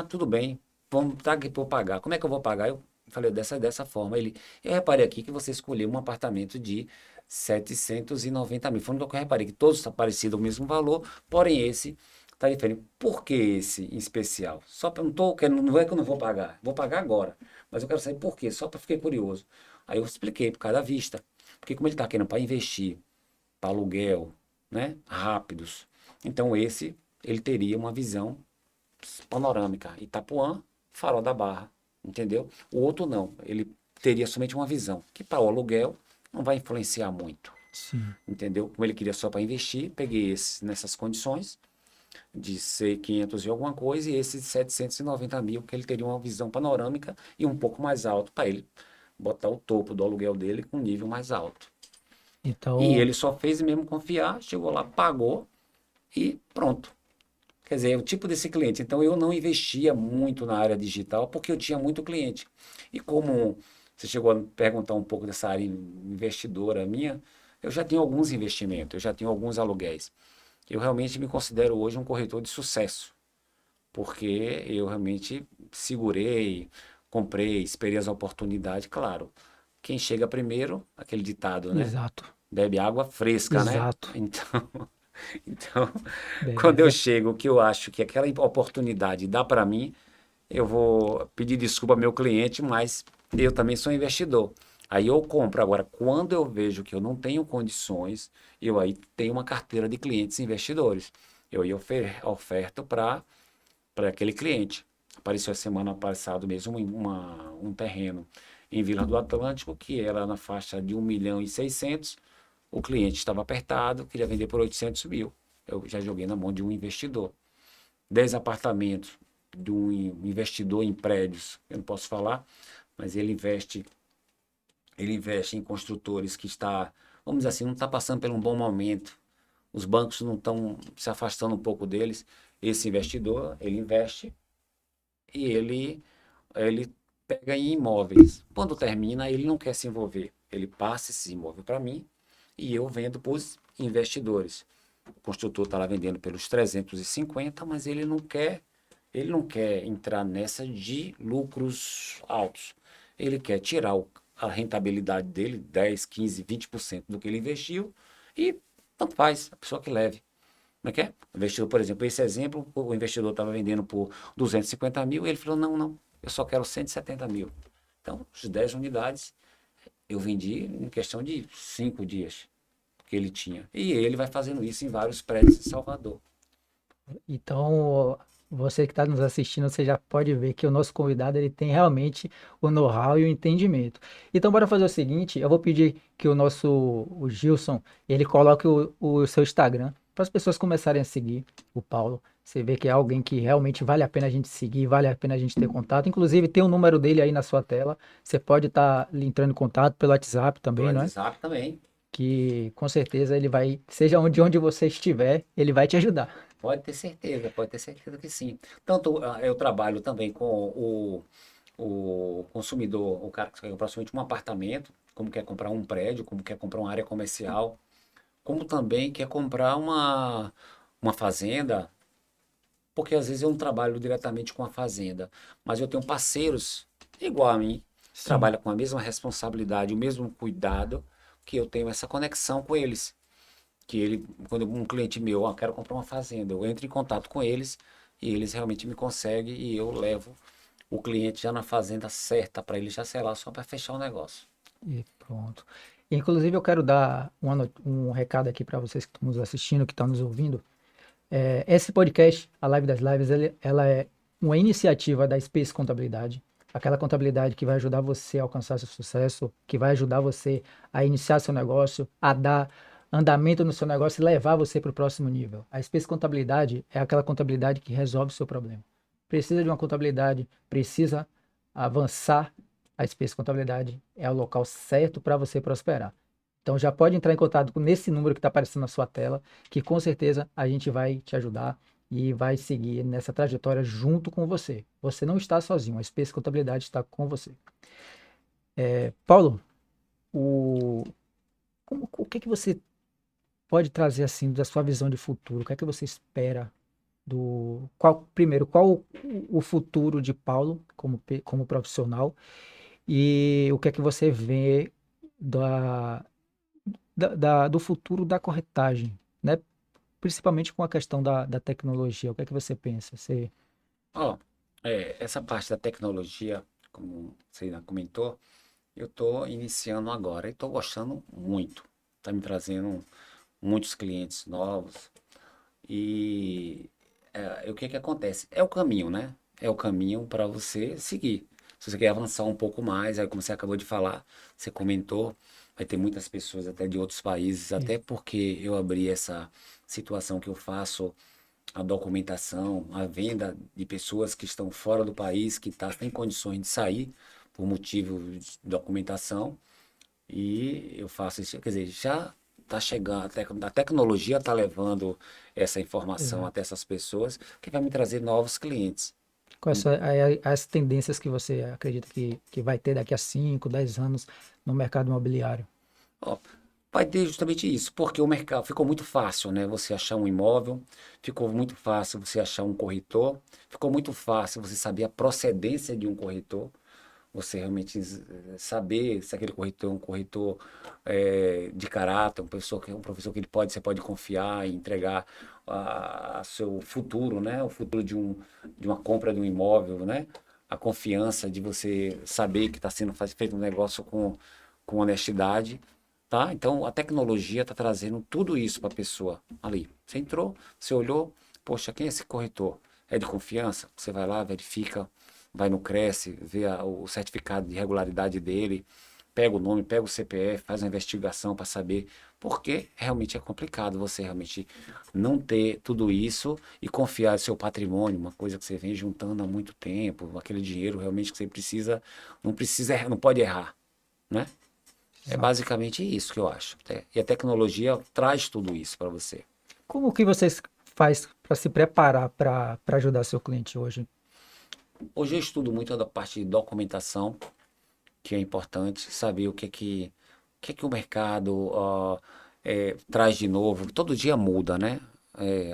tudo bem, vamos tá aqui para eu pagar. Como é que eu vou pagar? Eu falei dessa forma. Ele, eu reparei aqui que você escolheu um apartamento de 790 mil. Foi no que eu reparei que todos estão parecidos o mesmo valor, porém esse está diferente. Por que esse em especial? Só para não tô querendo, não é que eu não vou pagar, vou pagar agora. Mas eu quero saber por quê, só para ficar curioso. Aí eu expliquei por causa da vista. Porque como ele está querendo para investir, para aluguel, né, rápidos. Então esse ele teria uma visão panorâmica. Itapuã, Farol da Barra, entendeu? O outro não, ele teria somente uma visão, que para o aluguel não vai influenciar muito, Sim. entendeu? Como ele queria só para investir, peguei esse nessas condições de ser 500 e alguma coisa e esse de 790 mil, que ele teria uma visão panorâmica e um pouco mais alto para ele botar o topo do aluguel dele com um nível mais alto. E Então, ele só fez mesmo confiar, chegou lá, pagou e pronto. Quer dizer, é o tipo desse cliente. Então, eu não investia muito na área digital porque eu tinha muito cliente. E como você chegou a perguntar um pouco dessa área investidora minha, eu já tenho alguns investimentos, eu já tenho alguns aluguéis. Eu realmente me considero hoje um corretor de sucesso, porque eu realmente segurei, comprei, esperei as oportunidades. Claro, quem chega primeiro, aquele ditado, né? exato, Bebe água fresca, né? exato. Então, quando eu É, chego que eu acho que aquela oportunidade dá para mim, eu vou pedir desculpa ao meu cliente, mas eu também sou investidor. Aí eu compro. Agora, quando eu vejo que eu não tenho condições, eu aí tenho uma carteira de clientes investidores. Eu aí oferto para aquele cliente. Apareceu a semana passada mesmo um terreno em Vila do Atlântico, que era na faixa de 1,6 milhão. O cliente estava apertado, queria vender por 800 mil. Eu já joguei na mão de um investidor. 10 apartamentos de um investidor em prédios, eu não posso falar, mas ele investe em construtores que está, vamos dizer assim, não está passando por um bom momento. Os bancos não estão se afastando um pouco deles. Esse investidor, ele investe e ele pega em imóveis. Quando termina, ele não quer se envolver. Ele passa esse imóvel para mim e eu vendo para os investidores. O construtor está lá vendendo pelos 350, mas ele não quer entrar nessa de lucros altos. Ele quer tirar a rentabilidade dele, 10, 15, 20% do que ele investiu e tanto faz, a pessoa que leve. Como é que é? O investidor, por exemplo, esse exemplo, o investidor estava vendendo por 250 mil e ele falou, não, não, eu só quero 170 mil. Então, as 10 unidades eu vendi em questão de 5 dias que ele tinha. E ele vai fazendo isso em vários prédios em Salvador. Então, você que está nos assistindo, você já pode ver que o nosso convidado ele tem realmente o know-how e o entendimento. Então, bora fazer o seguinte: eu vou pedir que o Gilson ele coloque o seu Instagram para as pessoas começarem a seguir o Paulo. Você vê que é alguém que realmente vale a pena a gente seguir, vale a pena a gente ter contato. Inclusive, tem o número dele aí na sua tela. Você pode estar entrando em contato pelo WhatsApp Pelo também, não é? WhatsApp também. Que com certeza ele vai, seja onde você estiver, ele vai te ajudar. Pode ter certeza que sim. Tanto eu trabalho também com o consumidor, o cara que quer comprar somente um apartamento, como quer comprar um prédio, como quer comprar uma área comercial, como também quer comprar uma fazenda, porque às vezes eu não trabalho diretamente com a fazenda, mas eu tenho parceiros igual a mim, que Sim. trabalham com a mesma responsabilidade, o mesmo cuidado, que eu tenho essa conexão com eles. Que ele, quando um cliente meu, quero comprar uma fazenda, eu entro em contato com eles e eles realmente me conseguem e eu levo o cliente já na fazenda certa para ele já sei lá só para fechar o negócio. E pronto. Inclusive, eu quero dar um recado aqui para vocês que estão nos assistindo, que estão nos ouvindo. Esse podcast, a Live das Lives, ela é uma iniciativa da Space Contabilidade, aquela contabilidade que vai ajudar você a alcançar seu sucesso, que vai ajudar você a iniciar seu negócio, a dar andamento no seu negócio e levar você para o próximo nível. A Space Contabilidade é aquela contabilidade que resolve o seu problema. Precisa de uma contabilidade, precisa avançar, a Space Contabilidade é o local certo para você prosperar. Então já pode entrar em contato nesse número que está aparecendo na sua tela, que com certeza a gente vai te ajudar e vai seguir nessa trajetória junto com você. Você não está sozinho, a Space Contabilidade está com você. Paulo, o, o que que você pode trazer assim da sua visão de futuro? O que é que você espera qual o futuro de Paulo como profissional e o que é que você vê da, do futuro da corretagem, né? Principalmente com a questão da tecnologia. O que é que você pensa? Ó, essa parte da tecnologia, como você já comentou, eu estou iniciando agora e estou gostando muito. Está me trazendo muitos clientes novos. E o que que acontece? É o caminho, né? É o caminho para você seguir. Se você quer avançar um pouco mais, aí como você acabou de falar, você comentou, vai ter muitas pessoas até de outros países, E- até porque eu abri essa situação que eu faço a documentação, a venda de pessoas que estão fora do país, que tá sem condições de sair por motivo de documentação. E eu faço isso, quer dizer, já está chegando, a tecnologia está levando essa informação Exato. até essas pessoas, que vai me trazer novos clientes. Quais são as tendências que você acredita que vai ter daqui a 5, 10 anos no mercado imobiliário? Ó, vai ter justamente isso, porque o mercado ficou muito fácil, né? Você achar um imóvel, ficou muito fácil você achar um corretor, ficou muito fácil você saber a procedência de um corretor. Você realmente saber se aquele corretor é um corretor de caráter, um professor que você pode confiar e entregar a seu futuro, né? O futuro de uma compra de um imóvel, né? A confiança de você saber que está sendo feito um negócio com honestidade, tá? Então a tecnologia está trazendo tudo isso para a pessoa ali. Você entrou, você olhou, poxa, quem é esse corretor? É de confiança? Você vai lá, verifica, vai no Cresce, vê o certificado de regularidade dele, pega o nome, pega o CPF, faz uma investigação para saber Porque realmente é complicado você realmente não ter tudo isso e confiar no seu patrimônio, uma coisa que você vem juntando há muito tempo, aquele dinheiro realmente que você precisa, não precisa, não pode errar, né? É Exato. basicamente isso que eu acho. E a tecnologia traz tudo isso para você. Como que vocês faz para se preparar para ajudar seu cliente hoje? Hoje eu estudo muito da parte de documentação, que é importante saber o que é que o mercado traz de novo. Todo dia muda, né?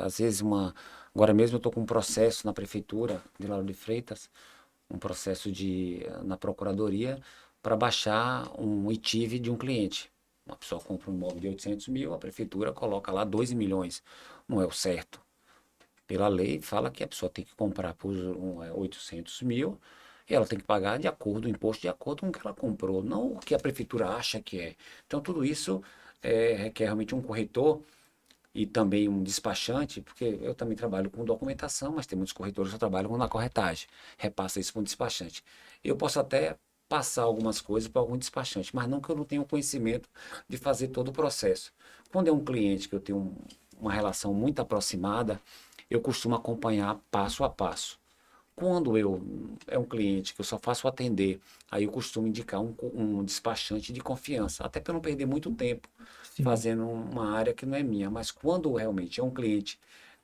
Às vezes agora mesmo eu estou com um processo na prefeitura de Lauro de Freitas, um processo na procuradoria para baixar um ITIV de um cliente. Uma pessoa compra um imóvel de 800 mil, a prefeitura coloca lá 2 milhões. Não é o certo. Pela lei, fala que a pessoa tem que comprar por 800 mil e ela tem que pagar de acordo, o imposto de acordo com o que ela comprou, não o que a prefeitura acha que é. Então, tudo isso requer realmente um corretor e também um despachante, porque eu também trabalho com documentação, mas tem muitos corretores que trabalham na corretagem, repassa isso para um despachante. Eu posso até passar algumas coisas para algum despachante, mas não que eu não tenha o conhecimento de fazer todo o processo. Quando é um cliente que eu tenho uma relação muito aproximada, eu costumo acompanhar passo a passo. Quando é um cliente que eu só faço atender, aí eu costumo indicar um despachante de confiança, até para eu não perder muito tempo Sim. fazendo uma área que não é minha. Mas quando realmente é um cliente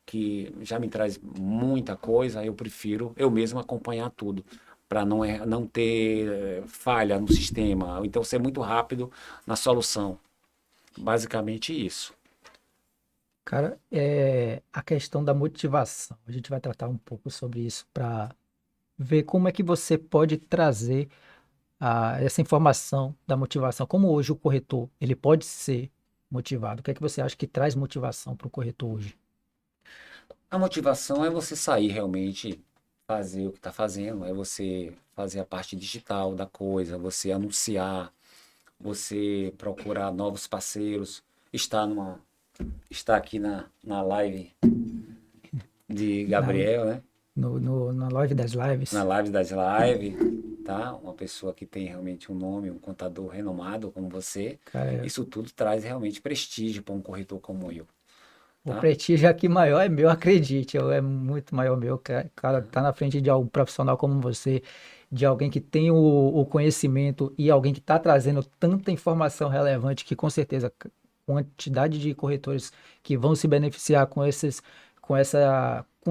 que já me traz muita coisa, eu prefiro eu mesmo acompanhar tudo, para não ter falha no sistema, ou então ser muito rápido na solução. Basicamente isso. Cara, a questão da motivação. A gente vai tratar um pouco sobre isso para ver como é que você pode trazer essa informação da motivação. Como hoje o corretor, ele pode ser motivado. O que é que você acha que traz motivação para o corretor hoje? A motivação é você sair realmente, fazer o que está fazendo, é você fazer a parte digital da coisa, você anunciar, você procurar novos parceiros, estar estar aqui na live de Na, Gabriel, né? na live das Na lives? live das lives, tá? Uma pessoa que tem realmente um nome, um contador renomado como você. Cara, Isso tudo traz realmente prestígio para um corretor como eu, o tá? prestígio aqui maior é meu, acredite, é muito maior meu. Cara, tá na frente de um profissional como você, de alguém que tem o conhecimento e alguém que está trazendo tanta informação relevante que com certeza quantidade de corretores que vão se beneficiar com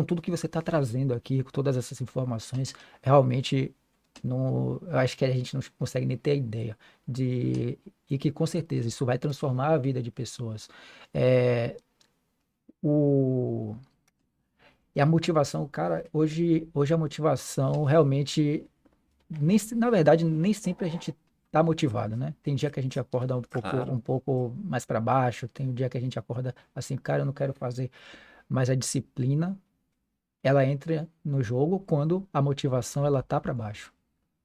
tudo que você está trazendo aqui, com todas essas informações, realmente não, eu acho que a gente não consegue nem ter ideia de e que com certeza isso vai transformar a vida de pessoas. É, o, e a motivação, cara, hoje a motivação realmente, na verdade, nem sempre a gente tá motivado, né? Tem dia que a gente acorda Claro. um pouco mais para baixo, tem um dia que a gente acorda assim, cara, eu não quero fazer, mas a disciplina, ela entra no jogo quando a motivação ela tá para baixo.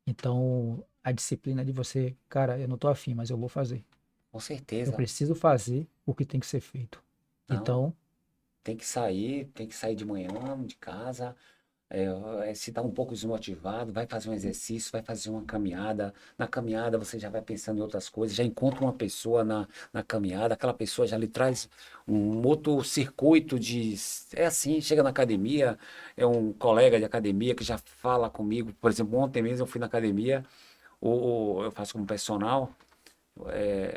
Então, a disciplina de você, cara, eu não tô afim, mas eu vou fazer. Com Eu certeza. preciso fazer o que tem que ser feito. Não, Então, tem que sair de manhã de casa. Se está um pouco desmotivado, vai fazer um exercício, vai fazer uma caminhada. Na caminhada você já vai pensando em outras coisas, já encontra uma pessoa na caminhada, aquela pessoa já lhe traz um outro circuito de. É assim, chega na academia, é um colega de academia que já fala comigo. Por exemplo, ontem mesmo eu fui na academia, ou eu faço como personal.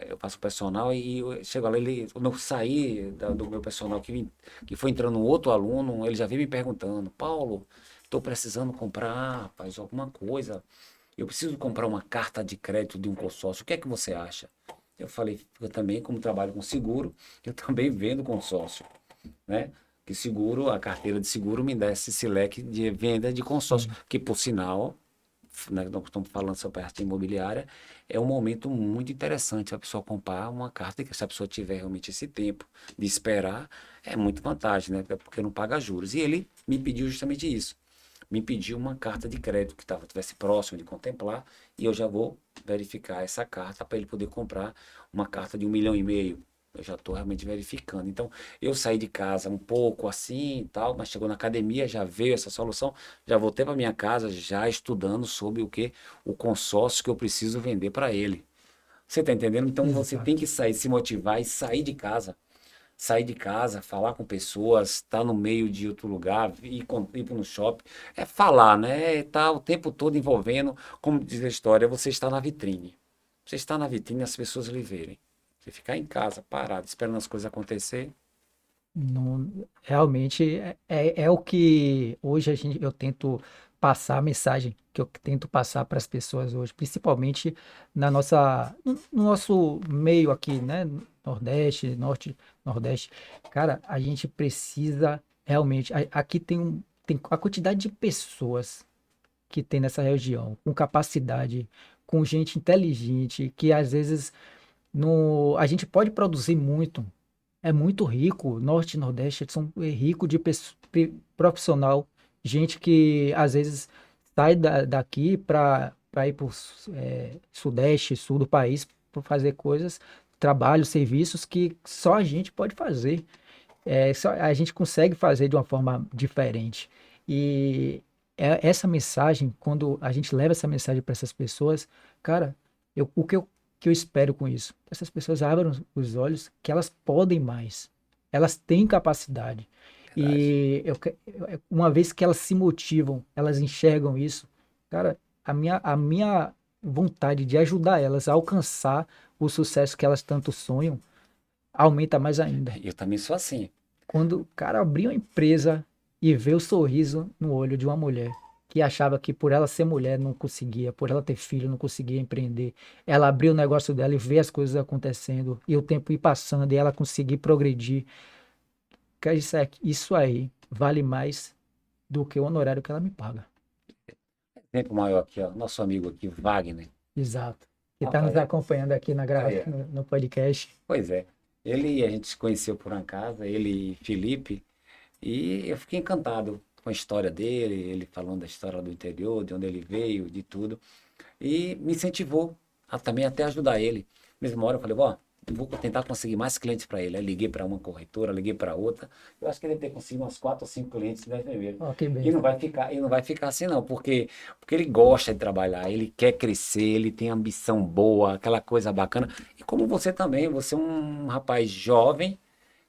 Eu faço personal e eu chego lá, quando eu saí do meu personal, que foi entrando um outro aluno, ele já veio me perguntando, Paulo, estou precisando comprar, rapaz, alguma coisa. Eu preciso comprar uma carta de crédito de um consórcio. O que é que você acha? Eu falei, eu também, como trabalho com seguro, eu também vendo consórcio, né? Que seguro, a carteira de seguro me dá esse leque de venda de consórcio, sim. que por sinal nós estamos falando sobre a parte imobiliária, é um momento muito interessante a pessoa comprar uma carta que se a pessoa tiver realmente esse tempo de esperar, é muito vantagem, né? Porque não paga juros. E ele me pediu justamente isso. Me pediu uma carta de crédito que estivesse próximo de contemplar e eu já vou verificar essa carta para ele poder comprar uma carta de 1,5 milhão. Eu já estou realmente verificando. Então, eu saí de casa um pouco assim e tal, mas chegou na academia, já veio essa solução, já voltei para minha casa já estudando sobre o que o consórcio que eu preciso vender para ele. Você tá entendendo? Então você tem Exato. que sair, se motivar e sair de casa, falar com pessoas, estar no meio de outro lugar, ir no shopping, é falar, né? É estar o tempo todo envolvendo, como diz a história, você está na vitrine. Você está na vitrine, as pessoas lhe verem. Você ficar em casa, parado, esperando as coisas acontecer, Não, realmente é o que hoje eu tento passar a mensagem que eu tento passar para as pessoas hoje, principalmente no nosso meio aqui, né? Nordeste, Norte, Nordeste. Cara, a gente precisa realmente. Aqui tem a quantidade de pessoas que tem nessa região, com capacidade, com gente inteligente, que às vezes a gente pode produzir muito, é muito rico. Norte e Nordeste são rico de profissional, gente que às vezes sai daqui para ir para o Sudeste, Sul do país, para fazer coisas, trabalhos, serviços que só a gente pode fazer. Só a gente consegue fazer de uma forma diferente. E essa mensagem, quando a gente leva essa mensagem para essas pessoas, cara, o que eu espero com isso? Que essas pessoas abram os olhos, que elas podem mais, elas têm capacidade. verdade. E uma vez que elas se motivam, elas enxergam isso, cara, a minha vontade de ajudar elas a alcançar o sucesso que elas tanto sonham aumenta mais ainda. Eu também sou assim. Quando o cara abriu a empresa e vê o sorriso no olho de uma mulher que achava que por ela ser mulher não conseguia, por ela ter filho não conseguia empreender, ela abriu o negócio dela e vê as coisas acontecendo e o tempo ir passando e ela conseguir progredir, cara, isso aí vale mais do que o honorário que ela me paga. Tempo maior aqui, ó. Nosso amigo aqui, Wagner. Exato. Que está nos Rapaz, acompanhando aqui aí, ó. no podcast. Pois é. A gente se conheceu por uma casa, ele e Felipe, e eu fiquei encantado com a história dele, ele falando da história do interior, de onde ele veio, de tudo. E me incentivou a também até ajudar ele. Mesma hora eu falei, ó, vou tentar conseguir mais clientes para ele. Aí liguei para uma corretora, liguei para outra. Eu acho que ele deve ter conseguido umas 4 ou 5 clientes né, primeiro. Ó, que E não benção. vai ficar, e não vai ficar assim não, porque ele gosta de trabalhar, ele quer crescer, ele tem ambição boa, aquela coisa bacana. E como você também, você é um rapaz jovem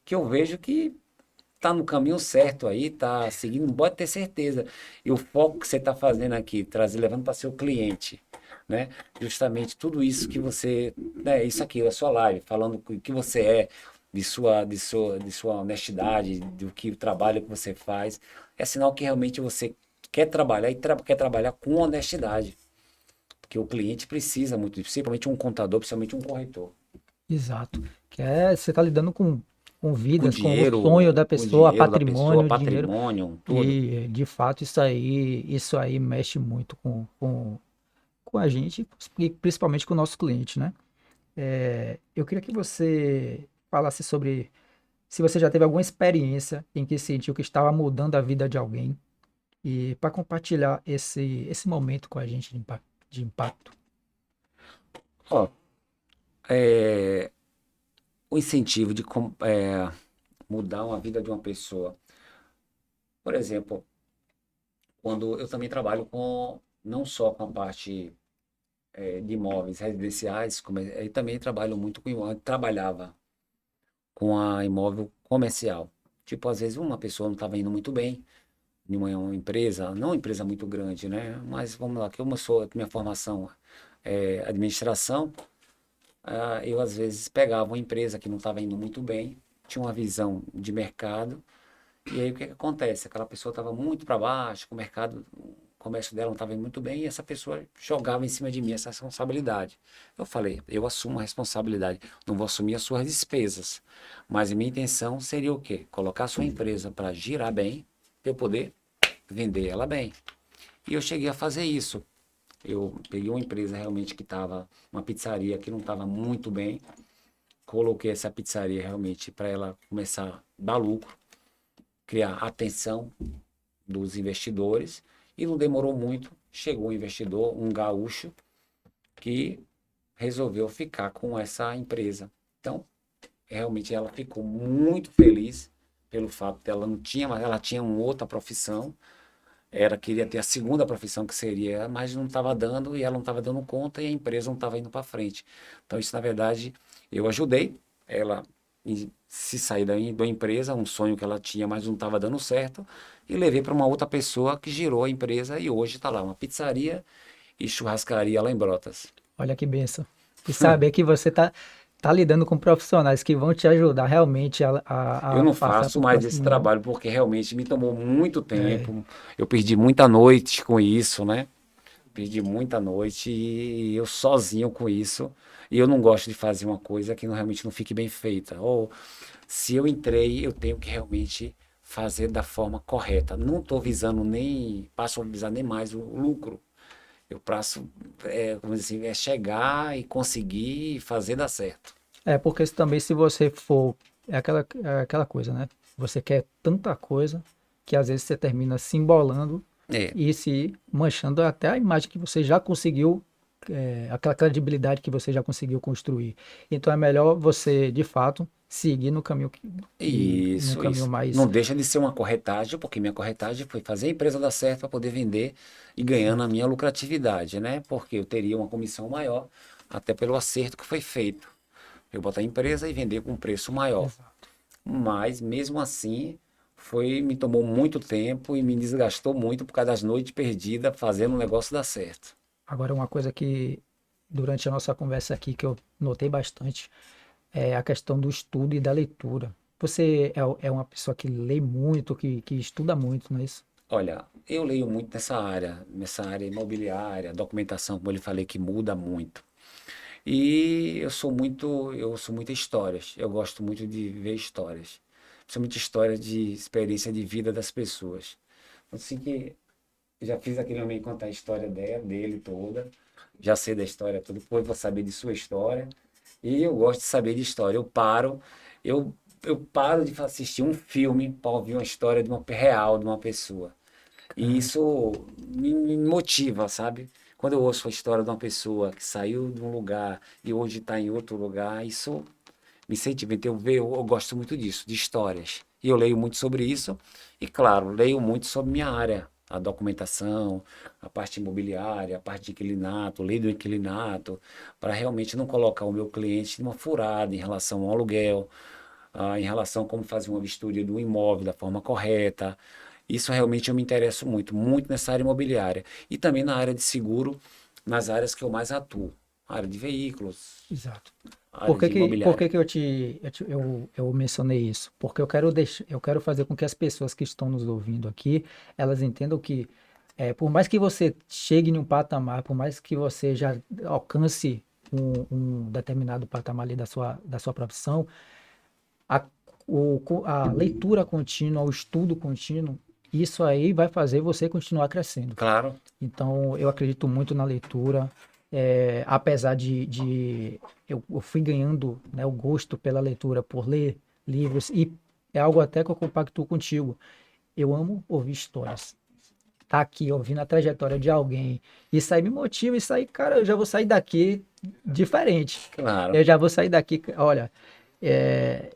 que eu vejo que tá no caminho certo aí, tá seguindo, pode ter certeza. E o foco que você está fazendo aqui, levando para seu cliente, né? Justamente tudo isso que você, né? Isso aqui, a sua live, falando o que você é, de sua honestidade, do que o trabalho que você faz, é sinal que realmente você quer trabalhar e quer trabalhar com honestidade. Porque o cliente precisa muito, principalmente um contador, principalmente um corretor. Exato. Você está lidando com vidas, com o sonho Com da o pessoa, dinheiro da pessoa, patrimônio, dinheiro. patrimônio, tudo. E de fato isso aí mexe muito com a gente e principalmente com o nosso cliente, né? Eu queria que você falasse sobre se você já teve alguma experiência em que sentiu que estava mudando a vida de alguém e para compartilhar esse momento com a gente de impacto. Ó, é, o incentivo de mudar uma vida de uma pessoa. Por exemplo, quando eu também trabalho não só com a parte de imóveis residenciais, como eu também trabalho muito com imóvel, trabalhava com a imóvel comercial. Tipo, às vezes uma pessoa não estava indo muito bem em uma empresa, não uma empresa muito grande, né? Mas vamos lá, que minha formação é administração, eu às vezes pegava uma empresa que não estava indo muito bem, tinha uma visão de mercado. E aí o que que acontece? Aquela pessoa estava muito para baixo, o comércio dela não estava indo muito bem, e essa pessoa jogava em cima de mim essa responsabilidade. Eu falei, eu assumo a responsabilidade, não vou assumir as suas despesas, mas a minha intenção seria o quê? Colocar a sua empresa para girar bem, para eu poder vender ela bem. E eu cheguei a fazer isso. Eu peguei uma empresa realmente que estava, uma pizzaria que não estava muito bem, coloquei essa pizzaria realmente para ela começar a dar lucro, criar atenção dos investidores e não demorou muito, chegou um investidor, um gaúcho, que resolveu ficar com essa empresa. Então, realmente ela ficou muito feliz pelo fato dela não tinha, mas ela tinha uma outra profissão queria ter a segunda profissão que seria, mas não estava dando e ela não estava dando conta e a empresa não estava indo para frente. Então isso na verdade eu ajudei ela se sair da empresa, um sonho que ela tinha, mas não estava dando certo, e levei para uma outra pessoa que girou a empresa e hoje está lá uma pizzaria e churrascaria lá em Brotas. Olha que benção. E saber que você tá lidando com profissionais que vão te ajudar realmente Eu a não passar faço para o mais esse próximo nível. trabalho porque realmente me tomou muito É, tempo. Eu perdi muita noite com isso, né? Perdi muita noite e eu sozinho com isso. E eu não gosto de fazer uma coisa que realmente não fique bem feita. Ou se eu entrei, eu tenho que realmente fazer da forma correta. Não estou visando nem, passo a visar nem mais o lucro. Eu passo, como dizer assim, é chegar e conseguir fazer dar certo. porque também se você for, é aquela coisa, né? Você quer tanta coisa que às vezes você termina se embolando É, e se manchando até a imagem que você já conseguiu, aquela credibilidade que você já conseguiu construir. Então é melhor você, de fato, seguir no caminho no isso, caminho isso. Não mais. deixa de ser uma corretagem, porque minha corretagem foi fazer a empresa dar certo para poder vender e ganhando a minha lucratividade, né? Porque eu teria uma comissão maior, até pelo acerto que foi feito. Eu botar a empresa e vender com um preço maior. Exato. Mas mesmo assim, me tomou muito tempo e me desgastou muito por causa das noites perdidas fazendo o negócio dar certo. Agora, uma coisa que durante a nossa conversa aqui que eu notei bastante é a questão do estudo e da leitura. Você é uma pessoa que lê muito, que estuda muito, não é isso? Olha, eu leio muito nessa área imobiliária, documentação, como eu lhe falei, que muda muito. E eu sou muito histórias. Eu gosto muito de ver histórias. Principalmente histórias de experiência de vida das pessoas. Assim que já fiz aquele homem contar a história dele toda. Já sei da história toda, depois vou saber de sua história. E eu gosto de saber de história. Eu, eu paro de assistir um filme para ouvir uma história de uma real de uma pessoa. E Cara, isso me motiva, sabe? Quando eu ouço a história de uma pessoa que saiu de um lugar e hoje está em outro lugar, isso me incentiva. Então, eu gosto muito disso, de histórias. E eu leio muito sobre isso. E, claro, leio muito sobre minha área, a documentação, a parte imobiliária, a parte de inquilinato, lei do inquilinato, para realmente não colocar o meu cliente numa furada em relação ao aluguel, em relação a como fazer uma vistoria do imóvel da forma correta. Isso realmente eu me interesso muito, muito nessa área imobiliária. E também na área de seguro, nas áreas que eu mais atuo. Área de veículos, exato. área de Por que imobiliária. que eu mencionei isso? Porque eu quero fazer com que as pessoas que estão nos ouvindo aqui, elas entendam que, por mais que você chegue em um patamar, por mais que você já alcance um determinado patamar ali da sua profissão, a, a leitura contínua, o estudo contínuo, isso aí vai fazer você continuar crescendo. Claro, Então, eu acredito muito na leitura, apesar eu fui ganhando, né, o gosto pela leitura, por ler livros, e é algo até que eu compactuo contigo. Eu amo ouvir histórias. Tá aqui ouvindo a trajetória de alguém, isso aí me motiva, isso aí, cara, eu já vou sair daqui diferente. claro. Eu já vou sair daqui, olha,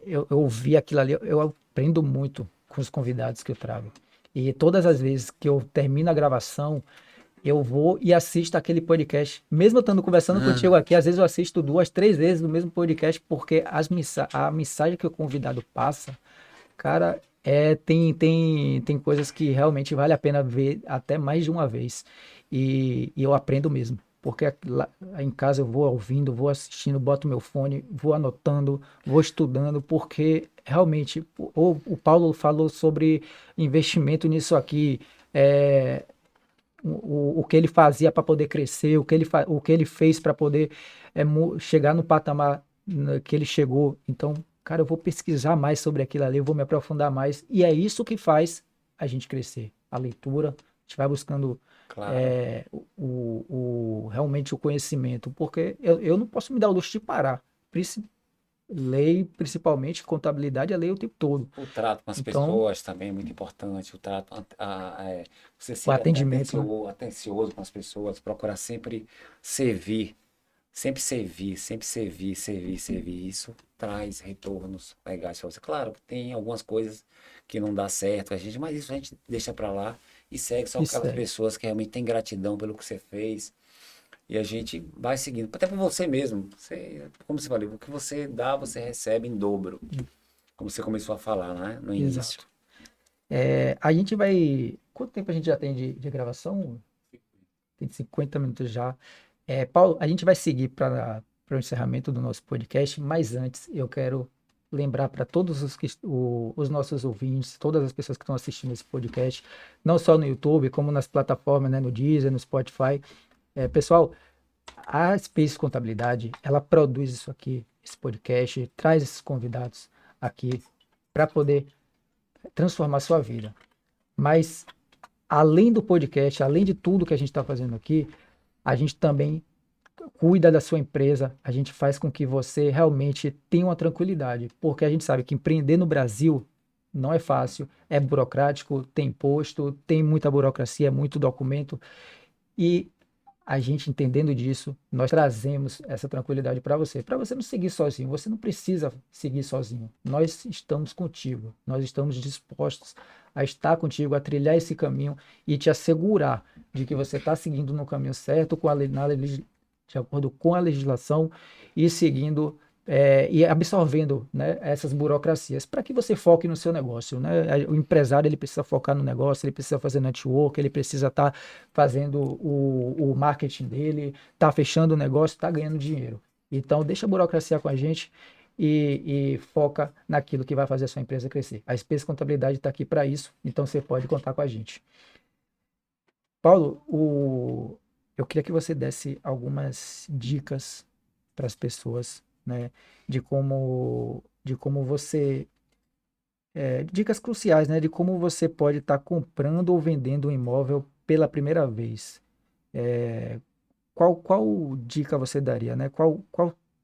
eu ouvi aquilo ali, eu aprendo muito com os convidados que eu trago. E todas as vezes que eu termino a gravação, eu vou e assisto aquele podcast. Mesmo eu estando conversando contigo Ah, aqui, às vezes eu assisto duas, três vezes o mesmo podcast, porque a mensagem que o convidado passa, cara, tem coisas que realmente vale a pena ver até mais de uma vez. E eu aprendo mesmo. Porque lá em casa eu vou ouvindo, vou assistindo, boto meu fone, vou anotando, vou estudando, porque realmente o Paulo falou sobre investimento nisso aqui. É, o que ele fazia para poder crescer, o que ele fez para poder chegar no patamar que ele chegou. Então, cara, eu vou pesquisar mais sobre aquilo ali, eu vou me aprofundar mais. E é isso que faz a gente crescer. A leitura, a gente vai buscando claro, realmente o conhecimento, porque eu não posso me dar o luxo de parar. Lei, principalmente contabilidade, é lei o tempo todo. o trato com as Então, pessoas também é muito importante. O trato, você o ser atendimento, né? atencioso com as pessoas, procurar servir, sempre servir, servir. Isso traz retornos legais para você. Claro que tem algumas coisas que não dá certo a gente, mas isso a gente deixa para lá e segue só Isso aquelas é. pessoas que realmente têm gratidão pelo que você fez. E a gente vai seguindo, até para você mesmo. Você, como você falou, o que você dá, você recebe em dobro. Como você começou a falar, né, no início. Exato. A gente vai. Quanto tempo a gente já tem de gravação? Tem 50 minutos já. Paulo, a gente vai seguir para o encerramento do nosso podcast, mas antes eu quero lembrar para todos os nossos ouvintes, todas as pessoas que estão assistindo esse podcast, não só no YouTube, como nas plataformas, né, no Deezer, no Spotify. Pessoal, a Space Contabilidade, ela produz isso aqui, esse podcast, traz esses convidados aqui para poder transformar a sua vida. Mas, além do podcast, além de tudo que a gente está fazendo aqui, a gente também cuida da sua empresa, a gente faz com que você realmente tenha uma tranquilidade, porque a gente sabe que empreender no Brasil não é fácil, é burocrático, tem imposto, tem muita burocracia, muito documento, e a gente entendendo disso, nós trazemos essa tranquilidade para você não seguir sozinho, você não precisa seguir sozinho. Nós estamos contigo, nós estamos dispostos a estar contigo, a trilhar esse caminho e te assegurar de que você está seguindo no caminho certo, de acordo com a legislação e seguindo e absorvendo, né, essas burocracias para que você foque no seu negócio, né? O empresário ele precisa focar no negócio, ele precisa fazer network, ele precisa estar fazendo o marketing dele, tá fechando o negócio, tá ganhando dinheiro. Então, deixa a burocracia com a gente e foca naquilo que vai fazer a sua empresa crescer. A Space Contabilidade está aqui para isso, então você pode contar com a gente. Paulo, eu queria que você desse algumas dicas para as pessoas, né, de como você, dicas cruciais, né, de como você pode estar comprando ou vendendo um imóvel pela primeira vez. É, qual dica você daria, né? Qual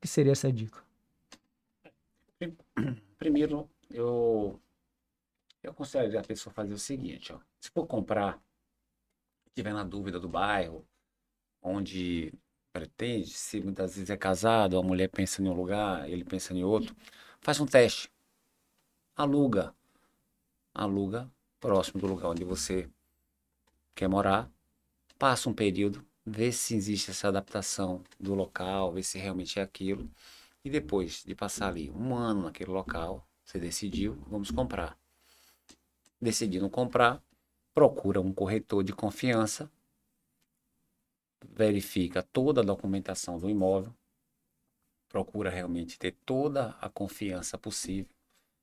que seria essa dica? Prim- Primeiro, eu aconselho a pessoa fazer o seguinte, ó. Se for comprar, tiver na dúvida do bairro, onde pretende, se muitas vezes é casado, a mulher pensa em um lugar, ele pensa em outro, faz um teste, aluga, aluga próximo do lugar onde você quer morar, passa um período, vê se existe essa adaptação do local, vê se realmente é aquilo, e depois de passar ali um ano naquele local, você decidiu, vamos comprar. Decidindo comprar, procura um corretor de confiança, verifica toda a documentação do imóvel, procura realmente ter toda a confiança possível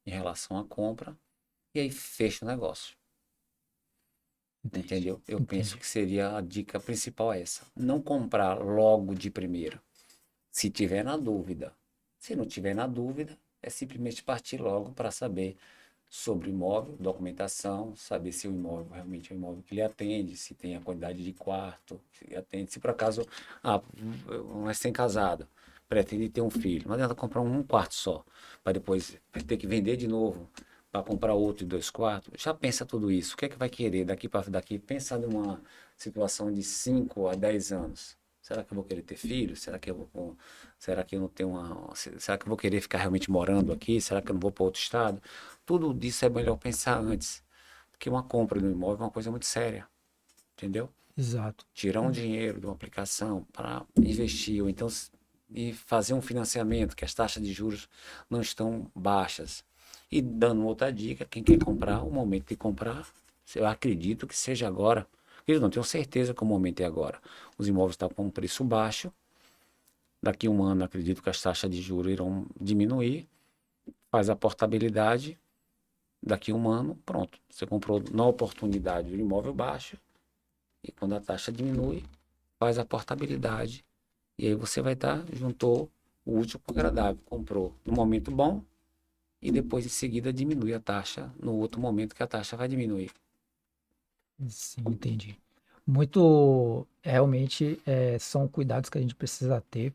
em relação à compra e aí fecha o negócio. Entendi, Entendeu? Eu penso entendi. que seria a dica principal essa. Não comprar logo de primeira. Se tiver na dúvida. Se não tiver na dúvida, é simplesmente partir logo para saber sobre o imóvel, documentação, saber se o imóvel realmente é um imóvel que lhe atende, se tem a quantidade de quarto, se atende. Se por acaso, um recém-casado pretende ter um filho, não adianta comprar um quarto só, para depois ter que vender de novo para comprar outro de 2 quartos. Já pensa tudo isso. O que é que vai querer daqui para daqui? Pensa numa situação de 5 a 10 anos. Será que eu vou querer ter filho? Será que eu não tenho uma. Será que eu vou querer ficar realmente morando aqui? Será que eu não vou para outro estado? Tudo disso é melhor pensar antes. Porque uma compra de um imóvel é uma coisa muito séria, entendeu? Exato. Tirar um dinheiro de uma aplicação para investir, ou então e fazer um financiamento, que as taxas de juros não estão baixas. E dando outra dica, quem quer comprar, o momento de comprar, eu acredito que seja agora. Eu não tenho certeza que o momento é agora. Os imóveis estão com um preço baixo. Daqui a um ano, acredito que as taxas de juros irão diminuir. Faz a portabilidade. Daqui a um ano, pronto. Você comprou na oportunidade o imóvel baixo. E quando a taxa diminui, faz a portabilidade. E aí você vai estar, juntou o útil com o agradável. Comprou no momento bom e depois em seguida diminui a taxa no outro momento que a taxa vai diminuir. Sim, entendi. Muito, realmente, são cuidados que a gente precisa ter.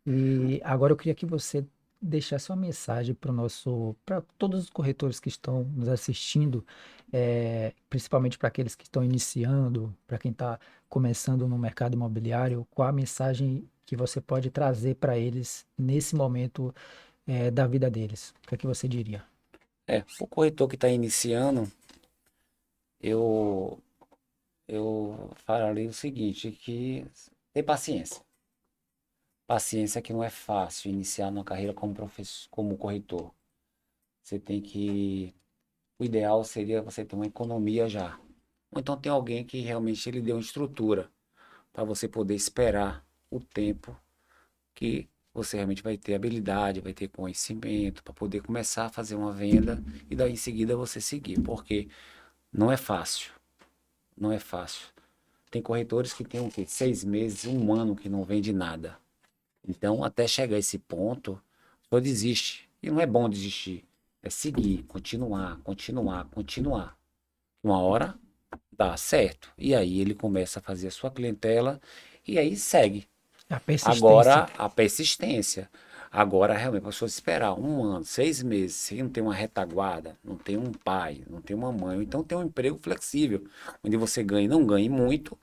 E agora eu queria que você deixasse uma mensagem para todos os corretores que estão nos assistindo, principalmente para aqueles que estão iniciando, para quem está começando no mercado imobiliário, qual a mensagem que você pode trazer para eles nesse momento, da vida deles? O que é que você diria? O corretor que está iniciando, eu eu falaria o seguinte, que ter paciência. Paciência que não é fácil iniciar uma carreira como professor, como corretor. Você tem que, o ideal seria você ter uma economia já. Ou então tem alguém que realmente ele deu uma estrutura para você poder esperar o tempo que você realmente vai ter habilidade, vai ter conhecimento para poder começar a fazer uma venda e daí em seguida você seguir, porque não é fácil, não é fácil. Tem corretores que têm o quê? 6 meses, um ano que não vende nada. Então, até chegar a esse ponto, só desiste. E não é bom desistir. É seguir, continuar, continuar, continuar. Uma hora dá certo. E aí ele começa a fazer a sua clientela e aí segue. A persistência. Agora, a persistência. Agora, realmente, a pessoa esperar um ano, 6 meses, sem não ter uma retaguarda, não tem um pai, não tem uma mãe, ou então tem um emprego flexível, onde você ganhe, não ganhe muito,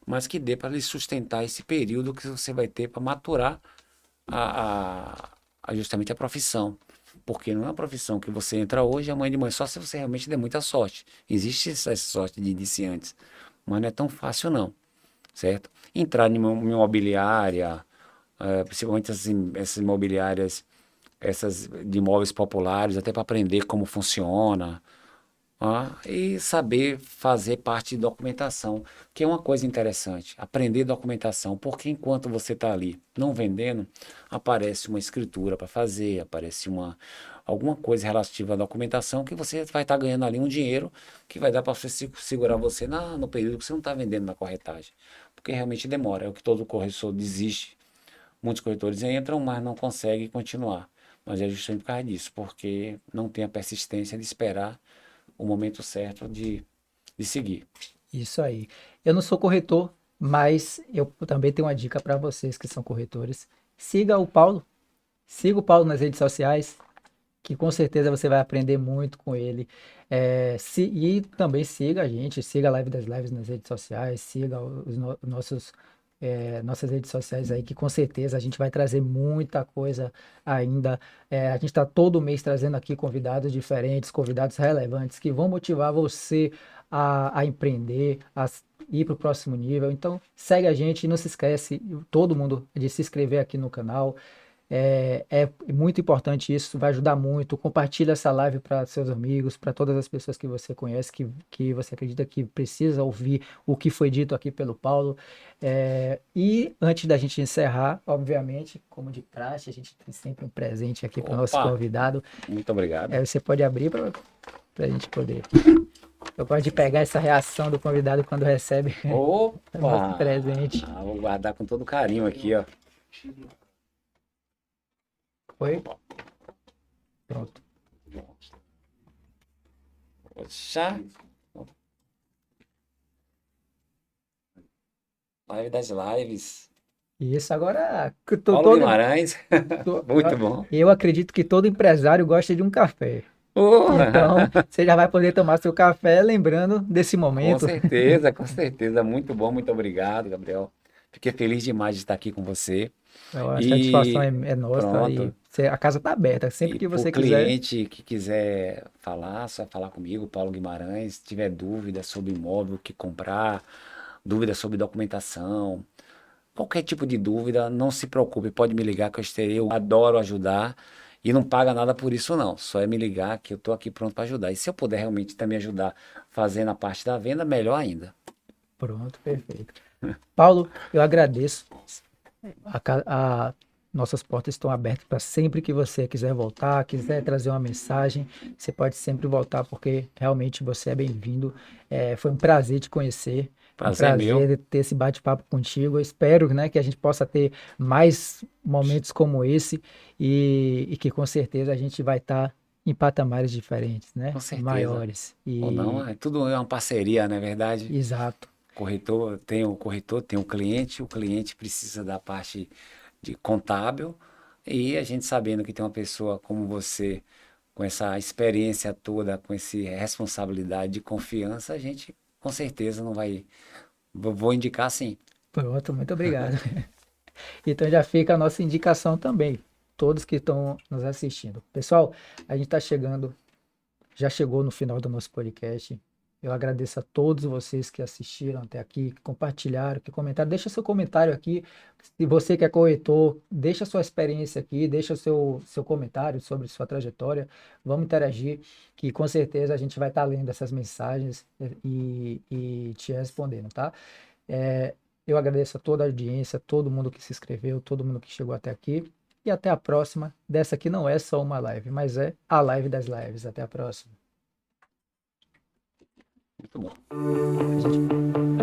mas que dê para lhe sustentar esse período que você vai ter para maturar justamente a profissão. Porque não é uma profissão que você entra hoje e amanhã de manhã, só se você realmente der muita sorte. Existe essa sorte de iniciantes, mas não é tão fácil não, certo? Entrar em uma imobiliária, principalmente essas imobiliárias, essas de imóveis populares, até para aprender como funciona, e saber fazer parte de documentação, que é uma coisa interessante, aprender documentação, porque enquanto você está ali não vendendo, aparece uma escritura para fazer, aparece alguma coisa relativa à documentação que você vai estar ganhando ali um dinheiro que vai dar para você segurar você no período que você não está vendendo na corretagem, porque realmente demora, é o que todo corretor desiste. Muitos corretores entram, mas não conseguem continuar. Mas é justamente por causa disso, porque não tem a persistência de esperar o momento certo de seguir. Isso aí. Eu não sou corretor, mas eu também tenho uma dica para vocês que são corretores. Siga o Paulo, siga o Paulo nas redes sociais, que com certeza você vai aprender muito com ele. E também siga a gente, siga a Live das Lives nas redes sociais, siga nossas redes sociais aí, que com certeza a gente vai trazer muita coisa ainda. A gente está todo mês trazendo aqui convidados diferentes, convidados relevantes, que vão motivar você a empreender, ir para o próximo nível. Então, segue a gente e não se esquece, todo mundo, de se inscrever aqui no canal. É muito importante isso, vai ajudar muito. Compartilha essa live para seus amigos, para todas as pessoas que você conhece, que você acredita que precisa ouvir o que foi dito aqui pelo Paulo. E antes da gente encerrar, obviamente, como de praxe, a gente tem sempre um presente aqui para o nosso Opa, convidado. muito obrigado. Você pode abrir para a gente poder. Eu gosto de pegar essa reação do convidado quando recebe o nosso Opa! presente. Vou guardar com todo carinho aqui, ó. Foi? Pronto. Poxa, live das lives. Isso, agora Paulo Guimarães, muito bom. eu acredito que todo empresário gosta de um café. Então, Oh, você já vai poder tomar seu café lembrando desse momento. com certeza. Muito bom, muito obrigado, Gabriel. Fiquei feliz demais de estar aqui com você. A satisfação E é nossa e pronto. a casa está aberta. Sempre E que para o você quiser. cliente que quiser falar, só falar comigo, Paulo Guimarães. Se tiver dúvida sobre imóvel, o que comprar, dúvida sobre documentação, qualquer tipo de dúvida, não se preocupe, pode me ligar que eu estarei. Eu adoro ajudar e não paga nada por isso, não. Só é me ligar que eu estou aqui pronto para ajudar. E se eu puder realmente também ajudar fazendo a parte da venda, melhor ainda. Pronto, perfeito. Paulo, eu agradeço. Nossas portas estão abertas para sempre que você quiser voltar, quiser trazer uma mensagem, você pode sempre voltar, porque realmente você é bem-vindo. Foi um prazer te conhecer, um Prazer meu. prazer ter esse bate-papo contigo. Eu espero, né, que a gente possa ter mais momentos como esse e que com certeza a gente vai estar em patamares diferentes, né, Com certeza. maiores. Ou não, tudo é uma parceria, não é verdade? Exato. Corretor, tem o cliente precisa da parte de contábil, e a gente sabendo que tem uma pessoa como você, com essa experiência toda, com essa responsabilidade de confiança, a gente com certeza não vai. Vou indicar sim. Pronto, muito obrigado. Então já fica a nossa indicação também, todos que estão nos assistindo. Pessoal, a gente está chegando, já chegou no final do nosso podcast. Eu agradeço a todos vocês que assistiram até aqui, que compartilharam, que comentaram. Deixa seu comentário aqui. Se você que é corretor, deixa sua experiência aqui, deixa seu comentário sobre sua trajetória. Vamos interagir, que com certeza a gente vai estar lendo essas mensagens e te respondendo, tá? É, eu agradeço a toda a audiência, todo mundo que se inscreveu, todo mundo que chegou até aqui. E até a próxima. Dessa aqui não é só uma live, mas é a live das lives. Até a próxima. Muito bom. A gente